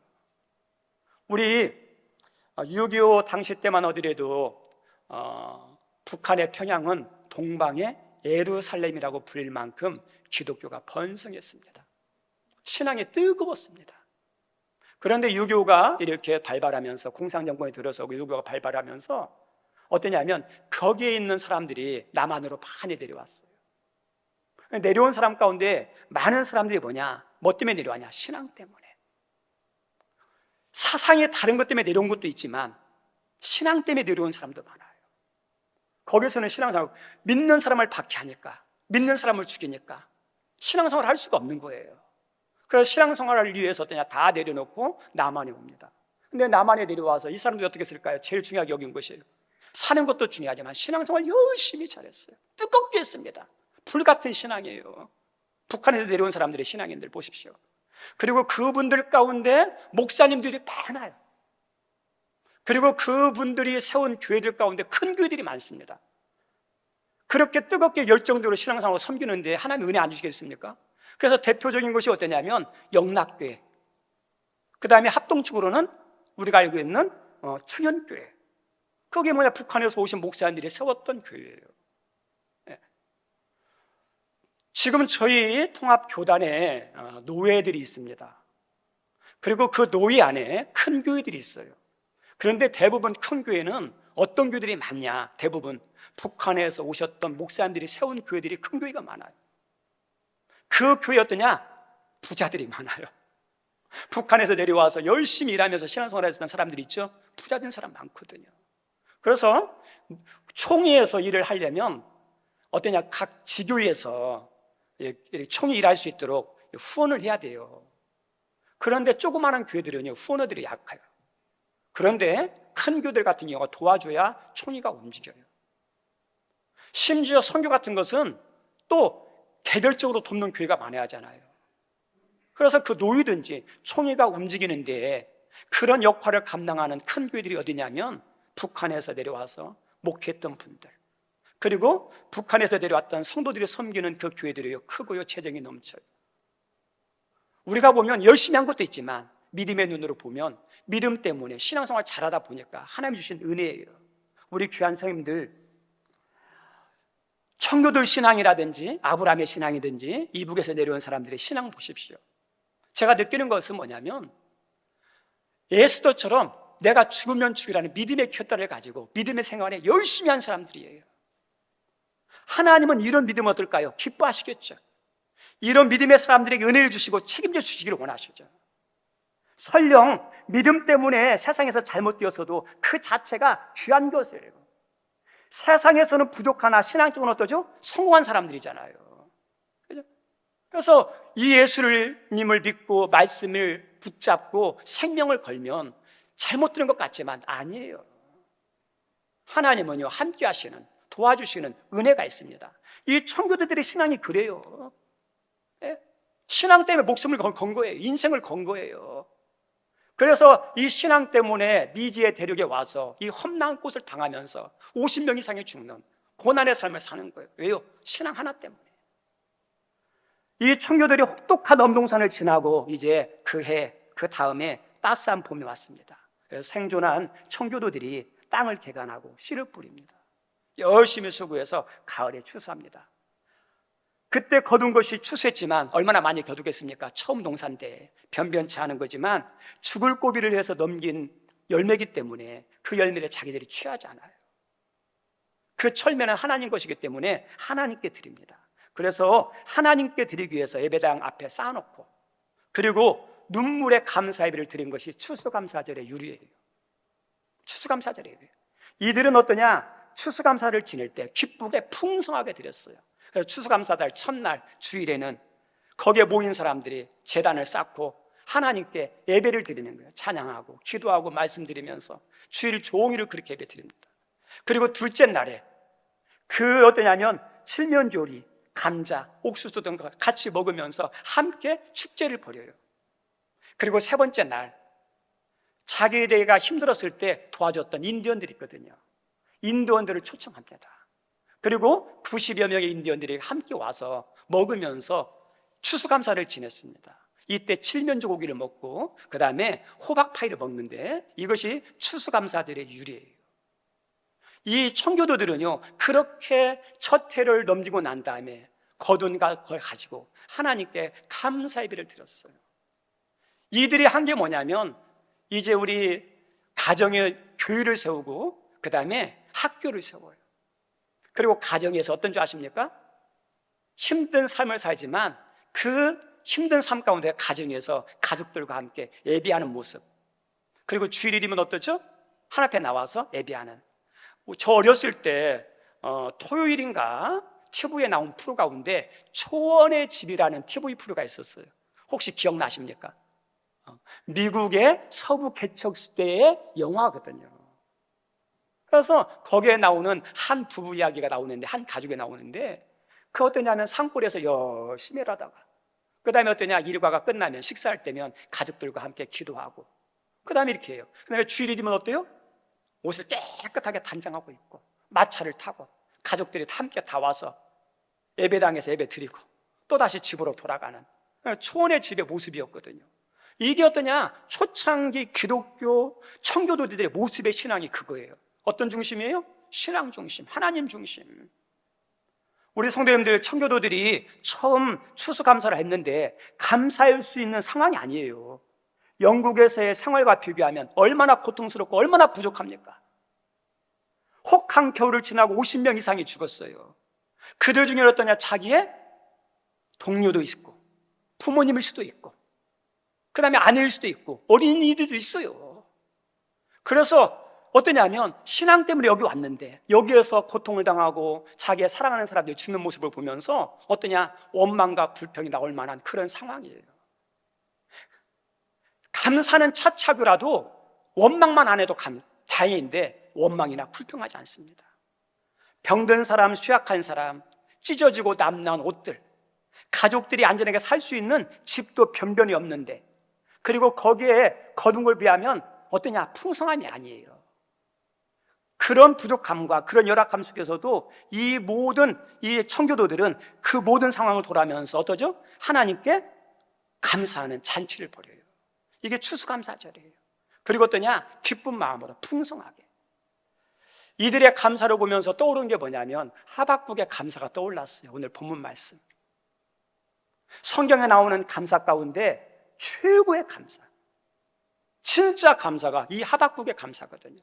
우리 6.25 당시 때만 하더라도 북한의 평양은 동방의 예루살렘이라고 불릴 만큼 기독교가 번성했습니다. 신앙이 뜨거웠습니다. 그런데 6.25가 이렇게 발발하면서, 공산정권이 들어서고 6.25가 발발하면서 어떠냐면 거기에 있는 사람들이 남한으로 많이 내려왔어요. 내려온 사람 가운데 많은 사람들이 뭐냐? 뭐 때문에 내려왔냐? 신앙 때문에. 사상이 다른 것 때문에 내려온 것도 있지만 신앙 때문에 내려온 사람도 많아요. 거기서는 신앙생활, 믿는 사람을 박해하니까, 믿는 사람을 죽이니까 신앙생활을 할 수가 없는 거예요. 그래서 신앙생활을 위해서 어떠냐? 다 내려놓고 남한에 옵니다. 근데 남한에 내려와서 이 사람들이 어떻게 했을까요? 제일 중요하게 여긴 것이에요. 사는 것도 중요하지만 신앙생활 열심히 잘했어요. 뜨겁게 했습니다. 불같은 신앙이에요. 북한에서 내려온 사람들의 신앙인들 보십시오. 그리고 그분들 가운데 목사님들이 많아요. 그리고 그분들이 세운 교회들 가운데 큰 교회들이 많습니다. 그렇게 뜨겁게 열정적으로 신앙생활을 섬기는데 하나님 은혜 안 주시겠습니까? 그래서 대표적인 것이 어떠냐면 영락교회, 그 다음에 합동축으로는 우리가 알고 있는 충현교회. 그게 뭐냐? 북한에서 오신 목사님들이 세웠던 교회예요. 지금 저희 통합교단에 노회들이 있습니다. 그리고 그 노회 안에 큰 교회들이 있어요. 그런데 대부분 큰 교회는 어떤 교회들이 많냐? 대부분 북한에서 오셨던 목사님들이 세운 교회들이 큰 교회가 많아요. 그 교회 어떠냐? 부자들이 많아요. 북한에서 내려와서 열심히 일하면서 신앙생활을 했던 사람들이 있죠? 부자 된 사람 많거든요. 그래서 총회에서 일을 하려면 어떠냐? 각 지교에서 총회 일할 수 있도록 후원을 해야 돼요. 그런데 조그마한 교회들은요, 후원어들이 약해요. 그런데 큰 교회들 같은 경우가 도와줘야 총회가 움직여요. 심지어 선교 같은 것은 또 개별적으로 돕는 교회가 많아야 하잖아요. 그래서 그 노이든지 총회가 움직이는데 그런 역할을 감당하는 큰 교회들이 어디냐면 북한에서 내려와서 목회했던 분들, 그리고 북한에서 내려왔던 성도들이 섬기는 그 교회들이요, 크고요, 재정이 넘쳐요. 우리가 보면 열심히 한 것도 있지만 믿음의 눈으로 보면 믿음 때문에 신앙생활 잘하다 보니까 하나님이 주신 은혜예요. 우리 귀한 성님들, 청교도 신앙이라든지 아브라함의 신앙이든지 이북에서 내려온 사람들의 신앙 보십시오. 제가 느끼는 것은 뭐냐면 에스더처럼 내가 죽으면 죽이라는 믿음의 푯달을 가지고 믿음의 생활에 열심히 한 사람들이에요. 하나님은 이런 믿음 어떨까요? 기뻐하시겠죠. 이런 믿음의 사람들에게 은혜를 주시고 책임져 주시기를 원하시죠. 설령 믿음 때문에 세상에서 잘못되었어도 그 자체가 귀한 것이에요. 세상에서는 부족하나 신앙적으로 어떠죠? 성공한 사람들이잖아요. 그래서 이 예수님을 믿고 말씀을 붙잡고 생명을 걸면 잘못 들은 것 같지만 아니에요. 하나님은요, 함께 하시는, 도와주시는 은혜가 있습니다. 이 청교도들의 신앙이 그래요. 예? 신앙 때문에 목숨을 건 거예요. 인생을 건 거예요. 그래서 이 신앙 때문에 미지의 대륙에 와서 이 험난한 곳을 당하면서 50명 이상이 죽는 고난의 삶을 사는 거예요. 왜요? 신앙 하나 때문에. 이 청교들이 혹독한 엄동산을 지나고 이제 그 다음에 따스한 봄이 왔습니다. 그래서 생존한 청교도들이 땅을 개간하고 씨를 뿌립니다. 열심히 수고해서 가을에 추수합니다. 그때 거둔 것이 추수했지만 얼마나 많이 거두겠습니까? 처음 농산 때 변변치 않은 거지만 죽을 고비를 해서 넘긴 열매이기 때문에 그 열매를 자기들이 취하지 않아요. 그 철면은 하나님 것이기 때문에 하나님께 드립니다. 그래서 하나님께 드리기 위해서 예배당 앞에 쌓아놓고, 그리고 눈물의 감사 예배를 드린 것이 추수감사절의 유리예요. 추수감사절이에요. 이들은 어떠냐? 추수감사를 지낼 때 기쁘게 풍성하게 드렸어요. 그래서 추수감사달 첫날 주일에는 거기에 모인 사람들이 제단을 쌓고 하나님께 예배를 드리는 거예요. 찬양하고 기도하고 말씀드리면서 주일 종일을 그렇게 예배 드립니다. 그리고 둘째 날에 어떠냐면 칠면조리, 감자, 옥수수 등 같이 먹으면서 함께 축제를 벌여요. 그리고 세 번째 날 자기네가 힘들었을 때 도와줬던 인디언들이 있거든요. 인디언들을 초청합니다. 그리고 90여 명의 인디언들이 함께 와서 먹으면서 추수감사를 지냈습니다. 이때 칠면조 고기를 먹고 그 다음에 호박파이를 먹는데 이것이 추수감사절의 유래예요. 이 청교도들은요, 그렇게 첫 해를 넘기고 난 다음에 거둔 걸 가지고 하나님께 감사 예배를 드렸어요. 이들이 한 게 뭐냐면 이제 우리 가정에 교회를 세우고 그 다음에 학교를 세워요. 그리고 가정에서 어떤 줄 아십니까? 힘든 삶을 살지만 그 힘든 삶 가운데 가정에서 가족들과 함께 예배하는 모습, 그리고 주일이면 어떠죠? 하나님 앞에 나와서 예배하는. 저 어렸을 때 토요일인가 TV에 나온 프로 가운데 초원의 집이라는 TV 프로가 있었어요. 혹시 기억나십니까? 미국의 서부 개척 시대의 영화거든요. 그래서 거기에 나오는 한 부부 이야기가 나오는데, 한 가족이 나오는데, 그 어떠냐면 산골에서 열심히 일하다가 그 다음에 어떠냐, 일과가 끝나면 식사할 때면 가족들과 함께 기도하고 그 다음에 이렇게 해요. 그 다음에 주일이면 어때요? 옷을 깨끗하게 단장하고 입고 마차를 타고 가족들이 함께 다 와서 예배당에서 예배 드리고 또 다시 집으로 돌아가는 초원의 집의 모습이었거든요. 이게 어떠냐? 초창기 기독교 청교도들의 모습의 신앙이 그거예요. 어떤 중심이에요? 신앙 중심, 하나님 중심. 우리 성도님들, 청교도들이 처음 추수감사를 했는데 감사할 수 있는 상황이 아니에요. 영국에서의 생활과 비교하면 얼마나 고통스럽고 얼마나 부족합니까? 혹한 겨울을 지나고 50명 이상이 죽었어요. 그들 중에 어떠냐? 자기의 동료도 있고 부모님일 수도 있고 그 다음에 아내일 수도 있고 어린이들도 있어요. 그래서 어떠냐면 신앙 때문에 여기 왔는데 여기에서 고통을 당하고 자기의 사랑하는 사람들이 죽는 모습을 보면서 어떠냐? 원망과 불평이 나올 만한 그런 상황이에요. 감사는 차차교라도 원망만 안 해도 다행인데 원망이나 불평하지 않습니다. 병든 사람, 쇠약한 사람, 찢어지고 남나온 옷들, 가족들이 안전하게 살 수 있는 집도 변변이 없는데, 그리고 거기에 거둔 걸 비하면 어떠냐? 풍성함이 아니에요. 그런 부족함과 그런 열악함 속에서도 이 청교도들은 그 모든 상황을 돌아면서 어떠죠? 하나님께 감사하는 잔치를 벌여요. 이게 추수감사절이에요. 그리고 어떠냐? 기쁜 마음으로 풍성하게. 이들의 감사를 보면서 떠오른 게 뭐냐면 하박국의 감사가 떠올랐어요. 오늘 본문 말씀. 성경에 나오는 감사 가운데 최고의 감사, 진짜 감사가 이 하박국의 감사거든요.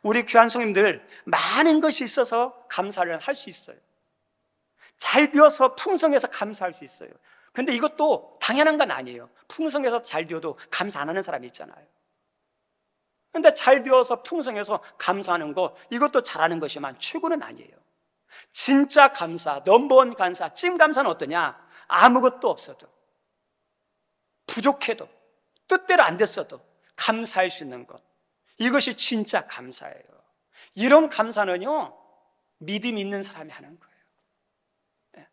우리 귀한 성님들, 많은 것이 있어서 감사를 할 수 있어요. 잘 되어서 풍성해서 감사할 수 있어요. 근데 이것도 당연한 건 아니에요. 풍성해서 잘 되어도 감사 안 하는 사람이 있잖아요. 근데 잘 되어서 풍성해서 감사하는 거, 이것도 잘하는 것이지만 최고는 아니에요. 진짜 감사, 넘버원 감사, 찐 감사는 어떠냐? 아무것도 없어도, 부족해도, 뜻대로 안 됐어도 감사할 수 있는 것, 이것이 진짜 감사예요. 이런 감사는요, 믿음이 있는 사람이 하는 거예요.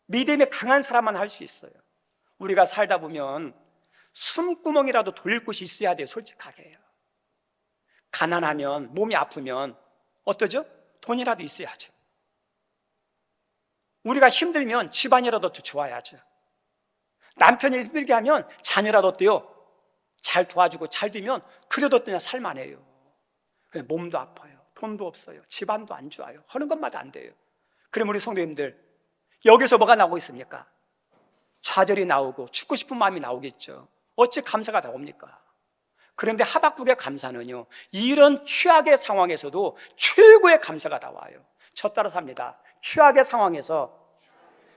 믿음이 강한 사람만 할 수 있어요. 우리가 살다 보면 숨구멍이라도 돌릴 곳이 있어야 돼요. 솔직하게 해요. 가난하면, 몸이 아프면 어떠죠? 돈이라도 있어야죠. 우리가 힘들면 집안이라도 더 좋아야죠. 남편이 힘들게 하면 자녀라도 어때요? 잘 도와주고 잘 되면 그래도 그냥 살만해요. 그냥 몸도 아파요. 돈도 없어요. 집안도 안 좋아요. 하는 것마다 안 돼요. 그럼 우리 성도님들, 여기서 뭐가 나오고 있습니까? 좌절이 나오고 죽고 싶은 마음이 나오겠죠. 어찌 감사가 나옵니까? 그런데 하박국의 감사는요, 이런 최악의 상황에서도 최고의 감사가 나와요. 저 따라서 합니다. 최악의 상황에서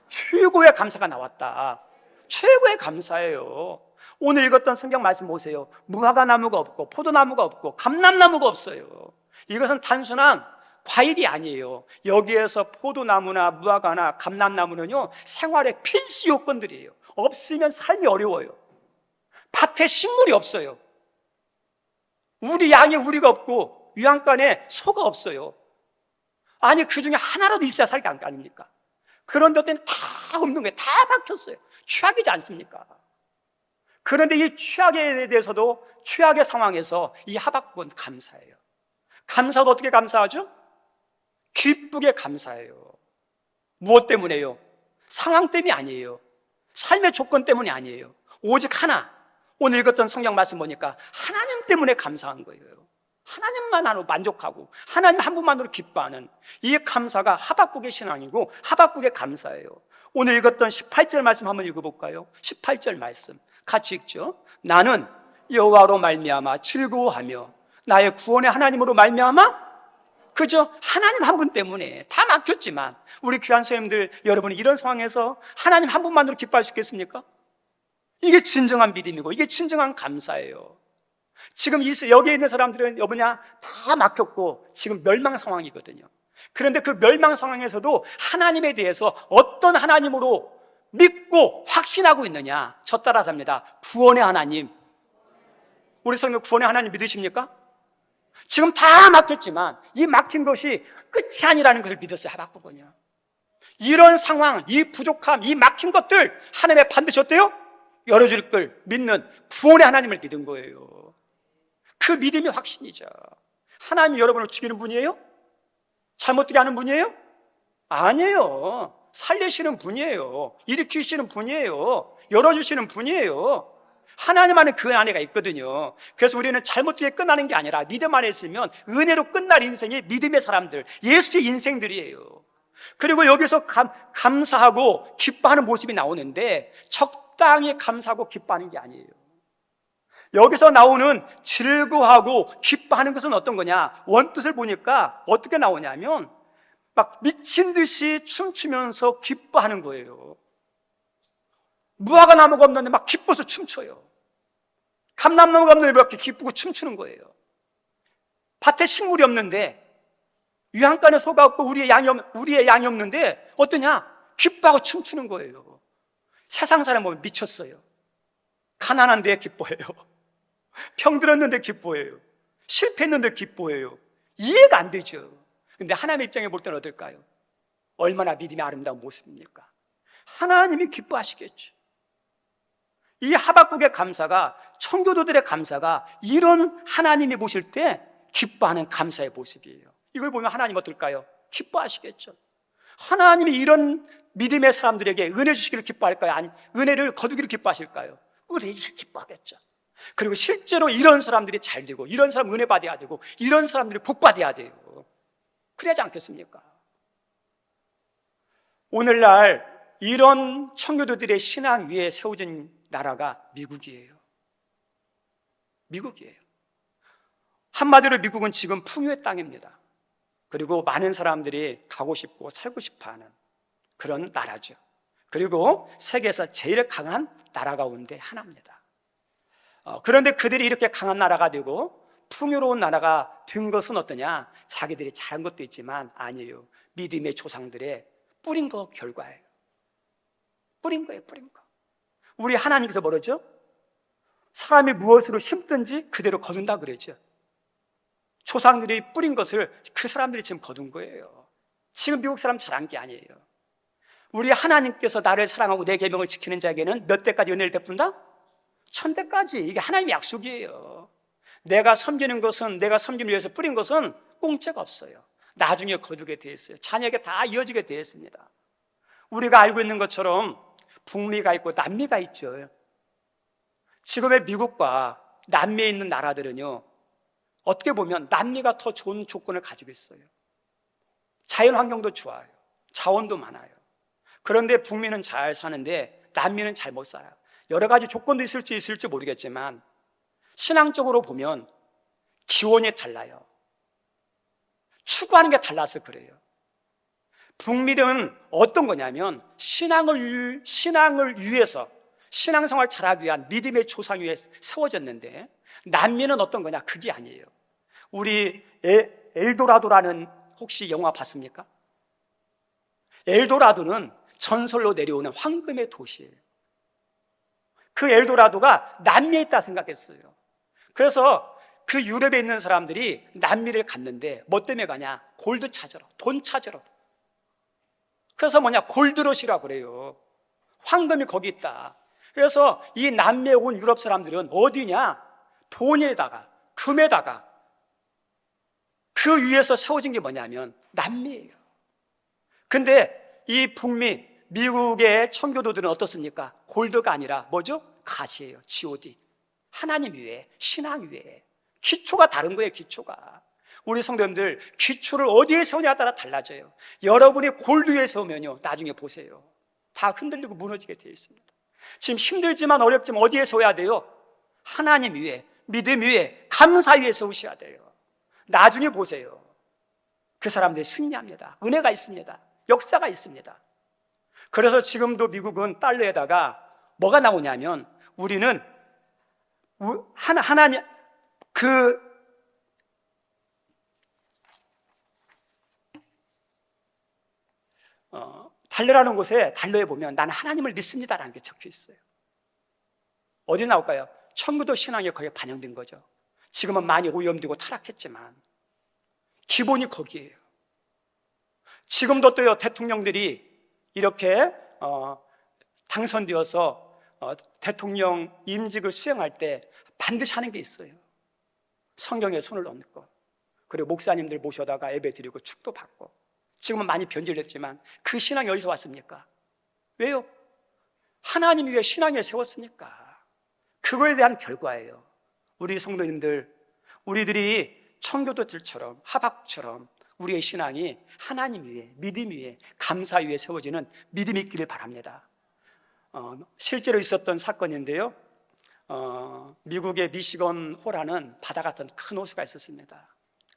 최고의 감사가 나왔다. 최고의 감사예요. 오늘 읽었던 성경 말씀 보세요. 무화과나무가 없고 포도나무가 없고 감람나무가 없어요. 이것은 단순한 과일이 아니에요. 여기에서 포도나무나 무화과나 감람나무는요, 생활의 필수 요건들이에요. 없으면 삶이 어려워요. 밭에 식물이 없어요. 우리 양에 우리가 없고 유양간에 소가 없어요. 아니, 그 중에 하나라도 있어야 살 게 아닙니까? 그런데 어떤 다 없는 거예요. 다 막혔어요. 최악이지 않습니까? 그런데 이 최악에 대해서도, 최악의 상황에서 이 하박국은 감사해요. 감사도 어떻게 감사하죠? 기쁘게 감사해요. 무엇 때문에요? 상황 때문이 아니에요. 삶의 조건 때문이 아니에요. 오직 하나, 오늘 읽었던 성경 말씀 보니까 하나님 때문에 감사한 거예요. 하나님만으로 만족하고 하나님 한 분만으로 기뻐하는 이 감사가 하박국의 신앙이고 하박국의 감사예요. 오늘 읽었던 18절 말씀 한번 읽어볼까요? 18절 말씀 같이 읽죠. 나는 여호와로 말미암아 즐거워하며 나의 구원의 하나님으로 말미암아, 그죠? 하나님 한 분 때문에 다 막혔지만 우리 귀한 선생님들 여러분이 이런 상황에서 하나님 한 분만으로 기뻐할 수 있겠습니까? 이게 진정한 믿음이고 이게 진정한 감사예요. 지금 여기에 있는 사람들은 여보냐 다 막혔고 지금 멸망 상황이거든요. 그런데 그 멸망 상황에서도 하나님에 대해서 어떤 하나님으로 믿고 확신하고 있느냐? 저 따라서 합니다. 구원의 하나님. 우리 성도 구원의 하나님 믿으십니까? 지금 다 막혔지만 이 막힌 것이 끝이 아니라는 것을 믿었어요. 하박국은요. 이런 상황, 이 부족함, 이 막힌 것들 하나님의 반드시 어때요? 열어줄 걸 믿는 구원의 하나님을 믿은 거예요. 그 믿음이 확신이죠. 하나님이 여러분을 죽이는 분이에요? 잘못되게 하는 분이에요? 아니에요. 살리시는 분이에요. 일으키시는 분이에요. 열어주시는 분이에요. 하나님 안에 그 안에가 있거든요. 그래서 우리는 잘못되게 끝나는 게 아니라 믿음 안에 있으면 은혜로 끝날 인생이 믿음의 사람들, 예수의 인생들이에요. 그리고 여기서 감사하고 기뻐하는 모습이 나오는데 적당히 감사하고 기뻐하는 게 아니에요. 여기서 나오는 즐거워하고 기뻐하는 것은 어떤 거냐? 원뜻을 보니까 어떻게 나오냐면 막 미친 듯이 춤추면서 기뻐하는 거예요. 무화과 나무가 없는데 막 기뻐서 춤춰요. 감람나무가 없는데 이렇게 기쁘고 춤추는 거예요. 밭에 식물이 없는데 유향간에 소가 없고 우리의 양이 없는데 어떠냐? 기뻐하고 춤추는 거예요. 세상 사람 보면 미쳤어요. 가난한데 기뻐해요. 병들었는데 기뻐해요. 실패했는데 기뻐해요. 이해가 안 되죠. 근데 하나님의 입장에 볼 때는 어떨까요? 얼마나 믿음이 아름다운 모습입니까? 하나님이 기뻐하시겠죠. 이 하박국의 감사가, 청교도들의 감사가 이런 하나님이 보실 때 기뻐하는 감사의 모습이에요. 이걸 보면 하나님 어떨까요? 기뻐하시겠죠. 하나님이 이런 믿음의 사람들에게 은혜 주시기를 기뻐할까요? 아니, 은혜를 거두기를 기뻐하실까요? 은혜 주시기를 기뻐하겠죠. 그리고 실제로 이런 사람들이 잘 되고 이런 사람 은혜 받아야 되고 이런 사람들이 복 받아야 돼요. 그래야지 않겠습니까? 오늘날 이런 청교도들의 신앙 위에 세워진 나라가 미국이에요. 미국이에요. 한마디로 미국은 지금 풍요의 땅입니다. 그리고 많은 사람들이 가고 싶고 살고 싶어하는 그런 나라죠. 그리고 세계에서 제일 강한 나라 가운데 하나입니다. 그런데 그들이 이렇게 강한 나라가 되고 풍요로운 나라가 된 것은 어떠냐? 자기들이 잘한 것도 있지만 아니에요. 믿음의 조상들의 뿌린 거 결과예요. 뿌린 거예요, 뿌린 거. 우리 하나님께서 뭐라죠? 사람이 무엇으로 심든지 그대로 거둔다 그러죠. 조상들이 뿌린 것을 그 사람들이 지금 거둔 거예요. 지금 미국 사람 잘한 게 아니에요. 우리 하나님께서 나를 사랑하고 내 계명을 지키는 자에게는 몇 대까지 은혜를 베푼다? 1000대까지. 이게 하나님의 약속이에요. 내가 섬기는 것은, 내가 섬김을 위해서 뿌린 것은 공짜가 없어요. 나중에 거두게 돼 있어요. 자녀에게 다 이어지게 돼 있습니다. 우리가 알고 있는 것처럼 북미가 있고 남미가 있죠. 지금의 미국과 남미에 있는 나라들은요, 어떻게 보면 남미가 더 좋은 조건을 가지고 있어요. 자연 환경도 좋아요. 자원도 많아요. 그런데 북미는 잘 사는데 남미는 잘 못 살아요. 여러 가지 조건도 있을지 모르겠지만 신앙적으로 보면 기원이 달라요. 추구하는 게 달라서 그래요. 북미는 어떤 거냐면 신앙을 위해서, 신앙생활 잘하기 위한 믿음의 조상 위에 세워졌는데, 남미는 어떤 거냐? 그게 아니에요. 우리 엘도라도라는 혹시 영화 봤습니까? 엘도라도는 전설로 내려오는 황금의 도시예요. 그 엘도라도가 남미에 있다 생각했어요. 그래서 그 유럽에 있는 사람들이 남미를 갔는데 뭐 때문에 가냐? 골드 찾으러, 돈 찾으러. 그래서 뭐냐? 골드러시라고 그래요. 황금이 거기 있다. 그래서 이 남미에 온 유럽 사람들은 어디냐? 돈에다가, 금에다가 그 위에서 세워진 게 뭐냐면 남미예요. 근데 이 북미, 미국의 청교도들은 어떻습니까? 골드가 아니라 뭐죠? 가시예요. G.O.D. 하나님 위에, 신앙 위에. 기초가 다른 거예요. 기초가. 우리 성도님들 기초를 어디에 세우냐에 따라 달라져요. 여러분이 골드 위에 세우면요, 나중에 보세요, 다 흔들리고 무너지게 되어 있습니다. 지금 힘들지만 어렵지만 어디에 세워야 돼요? 하나님 위에, 믿음 위에, 감사 위에 세우셔야 돼요. 나중에 보세요, 그 사람들이 승리합니다. 은혜가 있습니다. 역사가 있습니다. 그래서 지금도 미국은 달러에다가 뭐가 나오냐면, 우리는 하나님, 달러라는 곳에, 달러에 보면 나는 하나님을 믿습니다라는 게 적혀 있어요. 어디 나올까요? 청교도 신앙이 거기에 반영된 거죠. 지금은 많이 오염되고 타락했지만 기본이 거기에요. 지금도 또요, 대통령들이 이렇게 당선되어서 대통령 임직을 수행할 때 반드시 하는 게 있어요. 성경에 손을 얹고, 그리고 목사님들 모셔다가 예배 드리고 축도 받고. 지금은 많이 변질됐지만 그 신앙이 어디서 왔습니까? 왜요? 하나님 위에 신앙에 세웠으니까. 그거에 대한 결과예요. 우리 성도님들, 우리들이 청교도들처럼, 하박처럼 우리의 신앙이 하나님 위에, 믿음 위에, 감사 위에 세워지는 믿음이 있기를 바랍니다. 실제로 있었던 사건인데요, 미국의 미시건 호라는 바다 같은 큰 호수가 있었습니다.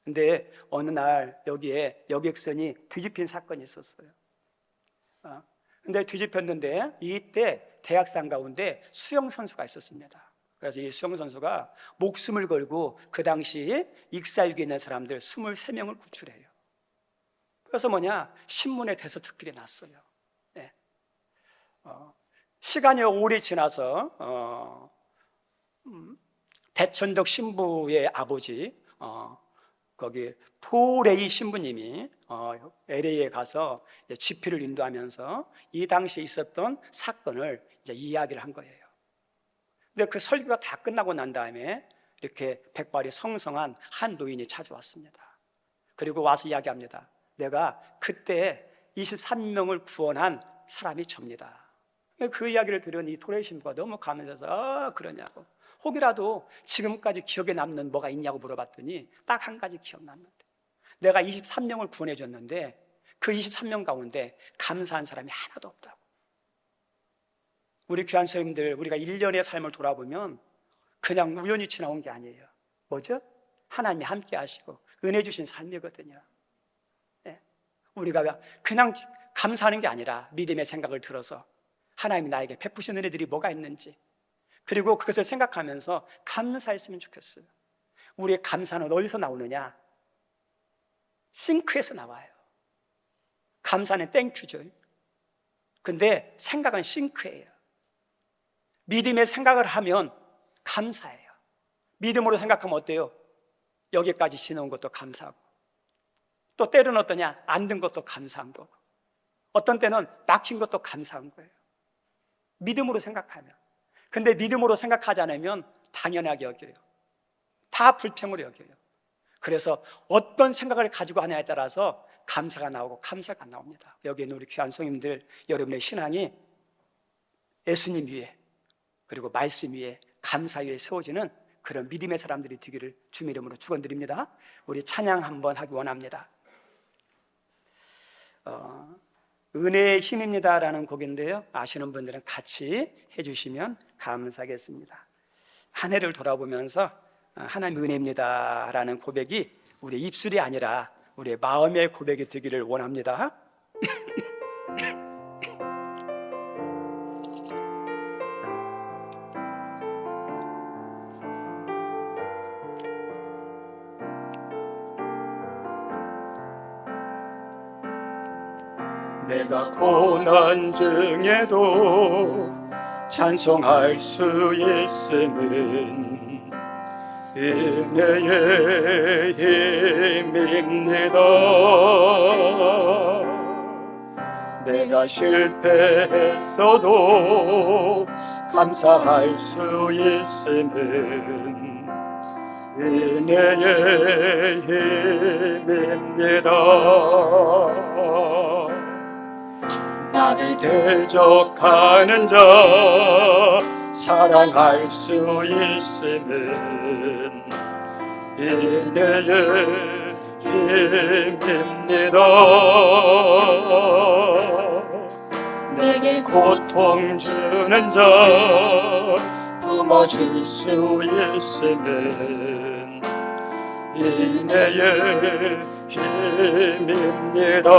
근데 어느 날 여기에 여객선이 뒤집힌 사건이 있었어요. 근데 뒤집혔는데 이때 대학생 가운데 수영선수가 있었습니다. 그래서 이 수영선수가 목숨을 걸고 그 당시 익사육에 있는 사람들 23명을 구출해요. 그래서 뭐냐? 신문에 대서특필이 났어요. 네. 시간이 오래 지나서 대천덕 신부의 아버지, 거기 포레이 신부님이 LA에 가서 집회를 인도하면서 이 당시에 있었던 사건을 이제 이야기를 한 거예요. 근데 그 설교가 다 끝나고 난 다음에 이렇게 백발이 성성한 한 노인이 찾아왔습니다. 그리고 와서 이야기합니다. 내가 그때 23명을 구원한 사람이 접니다. 그 이야기를 들은 이 토레이 신부가 너무 감사해서 그러냐고, 혹이라도 지금까지 기억에 남는 뭐가 있냐고 물어봤더니 딱 한 가지 기억났는데, 내가 23명을 구원해줬는데 그 23명 가운데 감사한 사람이 하나도 없다고. 우리 귀한 선생님들, 우리가 1년의 삶을 돌아보면 그냥 우연히 지나온 게 아니에요. 뭐죠? 하나님이 함께 하시고 은혜 주신 삶이거든요. 네. 우리가 그냥 감사하는 게 아니라 믿음의 생각을 들어서 하나님이 나에게 베푸신 은혜들이 뭐가 있는지, 그리고 그것을 생각하면서 감사했으면 좋겠어요. 우리의 감사는 어디서 나오느냐? 싱크에서 나와요. 감사는 땡큐죠. 근데 생각은 싱크예요. 믿음의 생각을 하면 감사해요. 믿음으로 생각하면 어때요? 여기까지 지나온 것도 감사하고, 또 때로는 어떠냐? 안 든 것도 감사한 거고, 어떤 때는 막힌 것도 감사한 거예요. 믿음으로 생각하면. 근데 믿음으로 생각하지 않으면 당연하게 여겨요. 다 불평으로 여겨요. 그래서 어떤 생각을 가지고 하냐에 따라서 감사가 나오고 감사가 안 나옵니다. 여기 있는 우리 귀한 성님들, 여러분의 신앙이 예수님 위에, 그리고 말씀 위에, 감사 위에 세워지는 그런 믿음의 사람들이 되기를 주님 이름으로 축원드립니다. 우리 찬양 한번 하기 원합니다. 은혜의 힘입니다라는 곡인데요, 아시는 분들은 같이 해주시면 감사하겠습니다. 한 해를 돌아보면서 하나님 은혜입니다라는 고백이 우리의 입술이 아니라 우리의 마음의 고백이 되기를 원합니다. 내가 고난 중에도 찬송할 수 있음은 은혜의 힘입니다. 내가 실패했어도 감사할 수 있음은 은혜의 힘입니다. 나를 대적하는 자 사랑할 수 있음은 은혜의 힘입니다. 내게 고통 주는 자 품어줄 수 있음은 은혜의 힘입니다.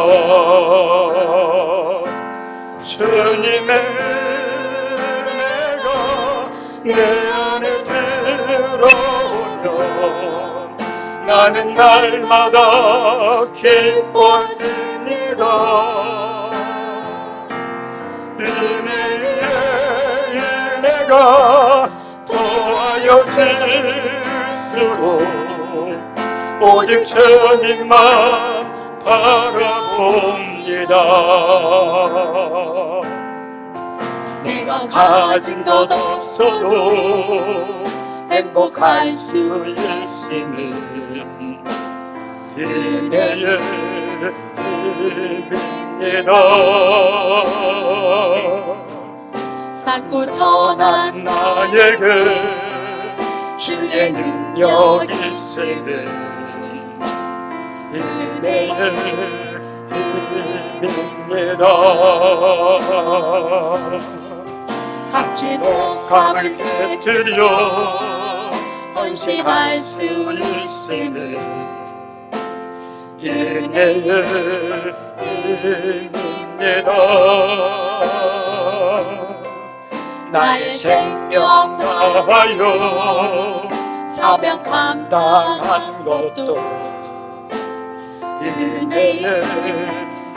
주님의 은혜가 내 안에 들어오면 나는 날마다 기뻐집니다. 은혜의 은혜가 더하여질수록 오직 주님만 바라봅니다. 내가 가진 것 없어도 행복할 수 있음은 은혜의 힘입니다. 갖고 전한 나에게 주의 능력 있음은 은혜의 힘입니다. 값지도 감을 깨뜨려 헌신할 수 있음은 은혜의 힘입니다. 나의 생명 다하여 사명 감당한 것도 은혜의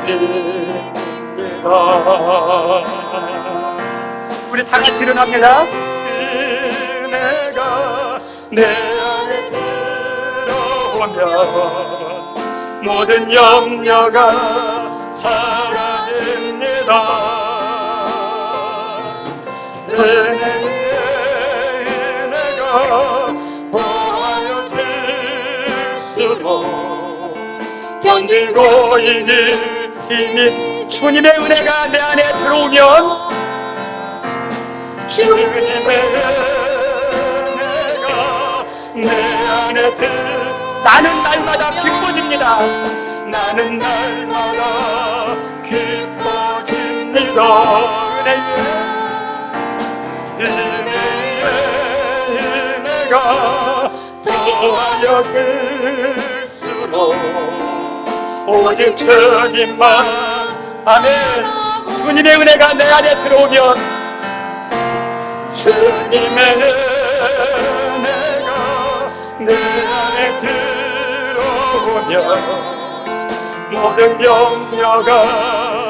힘입니다. 우리 다 같이 일어납니다. 은혜가 내 안에 들어오면 모든 염려가 사라집니다. 은혜의 은혜가 더하여질수록 견디고 이길 힘이, 주님의 은혜가 내 안에 들어오면 주님의 은혜가 내 안에 나는 날마다 기뻐집니다. 나는 날마다 기뻐집니다. 은혜의 은혜가 더하여질수록 오직 주님만, 아멘. 주님의 은혜가 내 안에 들어오면 주님의 은혜가 내 안에 들어오면 모든 염려가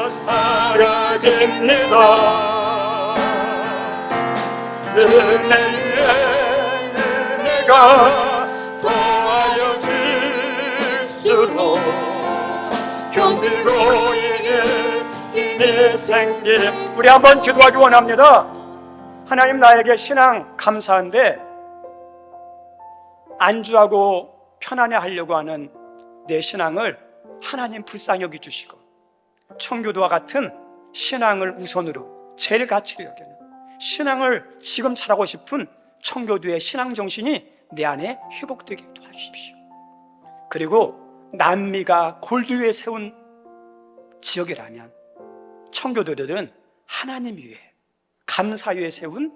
사라집니다. 은혜의 내가 도와여 줄수록 견디고 이길 힘이 생김. 우리 한번 기도하기 원합니다. 하나님, 나에게 신앙 감사한데 안주하고 편안해하려고 하는 내 신앙을 하나님 불쌍히 여겨주시고 청교도와 같은 신앙을 우선으로 제일 가치로 여기는 신앙을 지금 잘하고 싶은 청교도의 신앙 정신이 내 안에 회복되게 도와주십시오. 그리고 남미가 골드 위에 세운 지역이라면 청교도들은 하나님 위에 감사 위에 세운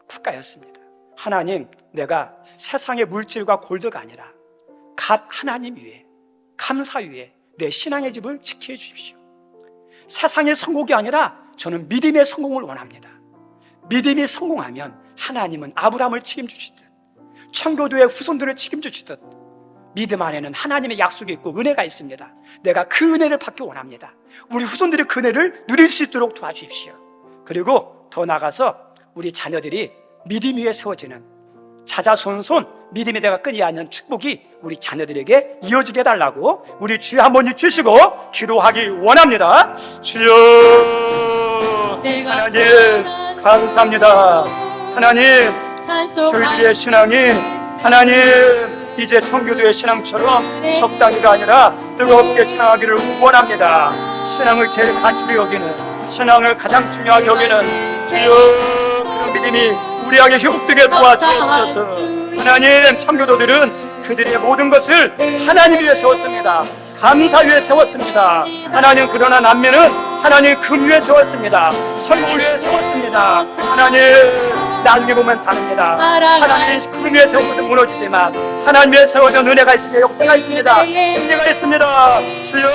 국가였습니다. 하나님, 내가 세상의 물질과 골드가 아니라 갓 하나님 위에 감사 위에 내 신앙의 집을 지켜 주십시오. 세상의 성공이 아니라 저는 믿음의 성공을 원합니다. 믿음이 성공하면 하나님은 아브라함을 책임주시듯 청교도의 후손들을 책임주시듯 믿음 안에는 하나님의 약속이 있고 은혜가 있습니다. 내가 그 은혜를 받기 원합니다. 우리 후손들이 그 은혜를 누릴 수 있도록 도와주십시오. 그리고 더 나아가서 우리 자녀들이 믿음 위에 세워지는 자자손손 믿음의 대가 끊이지 않는 축복이 우리 자녀들에게 이어지게 해달라고 우리 주여 한번 주시고 기도하기 원합니다. 주여, 하나님 감사합니다. 하나님, 저희들의 신앙이 하나님 이제 청교도의 신앙처럼 적당히가 아니라 뜨겁게 찬양하기를 원합니다. 신앙을 제일 가치로 여기는, 신앙을 가장 중요하게 여기는 주여, 그런 믿음이 우리에게 회복되게 도와주옵소서. 하나님, 청교도들은 그들의 모든 것을 하나님 위에 세웠습니다. 감사 위에 세웠습니다. 하나님, 그러나 남미는 하나님 금 위에 세웠습니다. 성공 위에 세웠습니다. 하나님, 나중에 보면 다릅니다. 하나님 금 위에 세운 것은 무너지지만 하나님 위에 세워진 은혜가 있습니다. 역사가 있습니다. 승리가 있습니다. 주여,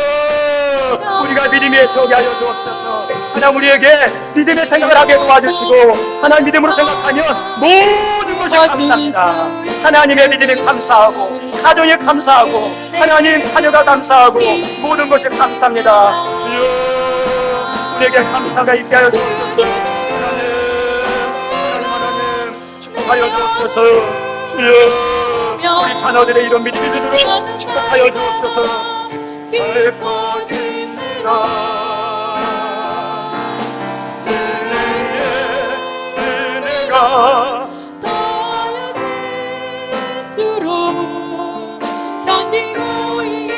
우리가 믿음 위에 세우게 하여 주옵소서. 하나님, 우리에게 믿음의 생각을 하게 도와주시고 하나님 믿음으로 생각하면 모든 것이 감사합니다. 하나님의 믿음이 감사하고 가정이 감사하고 하나님 자녀가 감사하고 모든 것이 감사합니다. 주여, 우리에게 감사가 있게 하여 주옵소서. 하나님 축복하여 주옵소서. 주여, 우리 자녀들의 이런 믿음이 되도록 축복하여 주옵소서. 은혜가 더해질수록 견디고 이길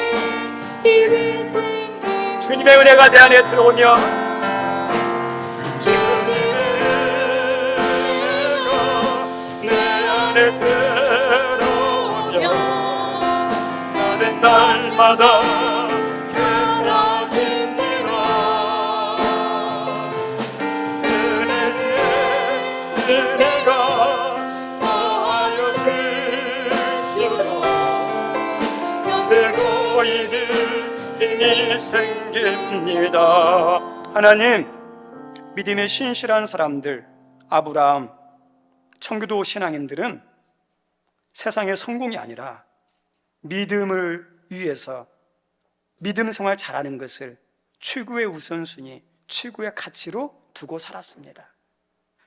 힘이 생긴 주님의 은혜가 내 안에 들어오며 주님의 은혜가 내 안에 들어오며 나는 날마다 은혜가 더하여질수록 견디고 이길 힘이 생깁니다. 하나님, 믿음의 신실한 사람들, 아브라함, 청교도 신앙인들은 세상의 성공이 아니라 믿음을 위해서 믿음 생활 잘하는 것을 최고의 우선순위, 최고의 가치로 두고 살았습니다.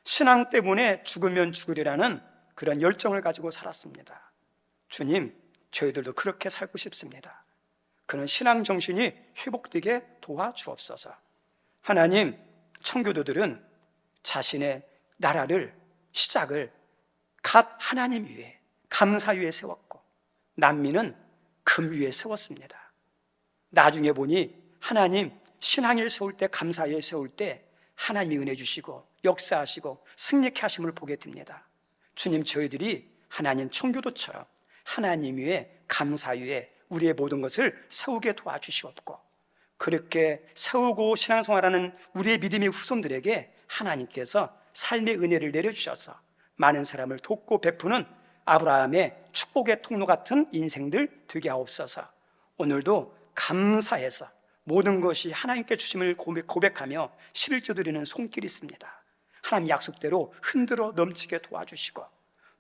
신앙 때문에 죽으면 죽으리라는 그런 열정을 가지고 살았습니다. 주님, 저희들도 그렇게 살고 싶습니다. 그런 신앙 정신이 회복되게 도와주옵소서. 하나님, 청교도들은 자신의 나라를 시작을 갓 하나님 위에 감사 위에 세웠고 남미는 금 위에 세웠습니다. 나중에 보니 하나님 신앙을 세울 때, 감사 위에 세울 때 하나님이 은혜 주시고 역사하시고 승리케 하심을 보게 됩니다. 주님, 저희들이 하나님 청교도처럼 하나님 위에 감사 위에 우리의 모든 것을 세우게 도와주시옵고 그렇게 세우고 신앙생활하는 우리의 믿음의 후손들에게 하나님께서 삶의 은혜를 내려주셔서 많은 사람을 돕고 베푸는 아브라함의 축복의 통로 같은 인생들 되게 하옵소서. 오늘도 감사해서 모든 것이 하나님께 주심을 고백하며 11조 드리는 손길이 있습니다. 하나님 약속대로 흔들어 넘치게 도와주시고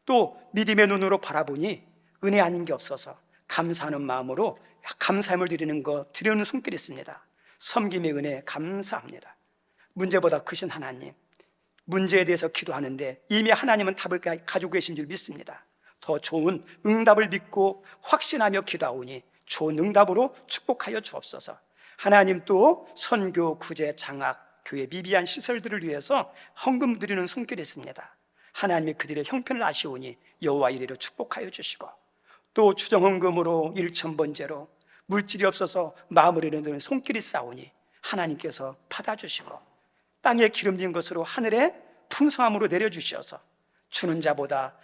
또 믿음의 눈으로 바라보니 은혜 아닌 게 없어서 감사하는 마음으로 감사함을 드리는 손길이 있습니다. 섬김의 은혜 감사합니다. 문제보다 크신 하나님, 문제에 대해서 기도하는데 이미 하나님은 답을 가지고 계신 줄 믿습니다. 더 좋은 응답을 믿고 확신하며 기도하오니 좋은 응답으로 축복하여 주옵소서. 하나님 또 선교, 구제, 장학, 교회 미비한 시설들을 위해서 헌금 드리는 손길이 있습니다. 하나님이 그들의 형편을 아시오니 여호와 이레로 축복하여 주시고, 또 추정헌금으로 일천번제로 물질이 없어서 마음을 내는 손길이 싸우니 하나님께서 받아주시고, 땅에 기름진 것으로 하늘에 풍성함으로 내려주셔서 주는 자보다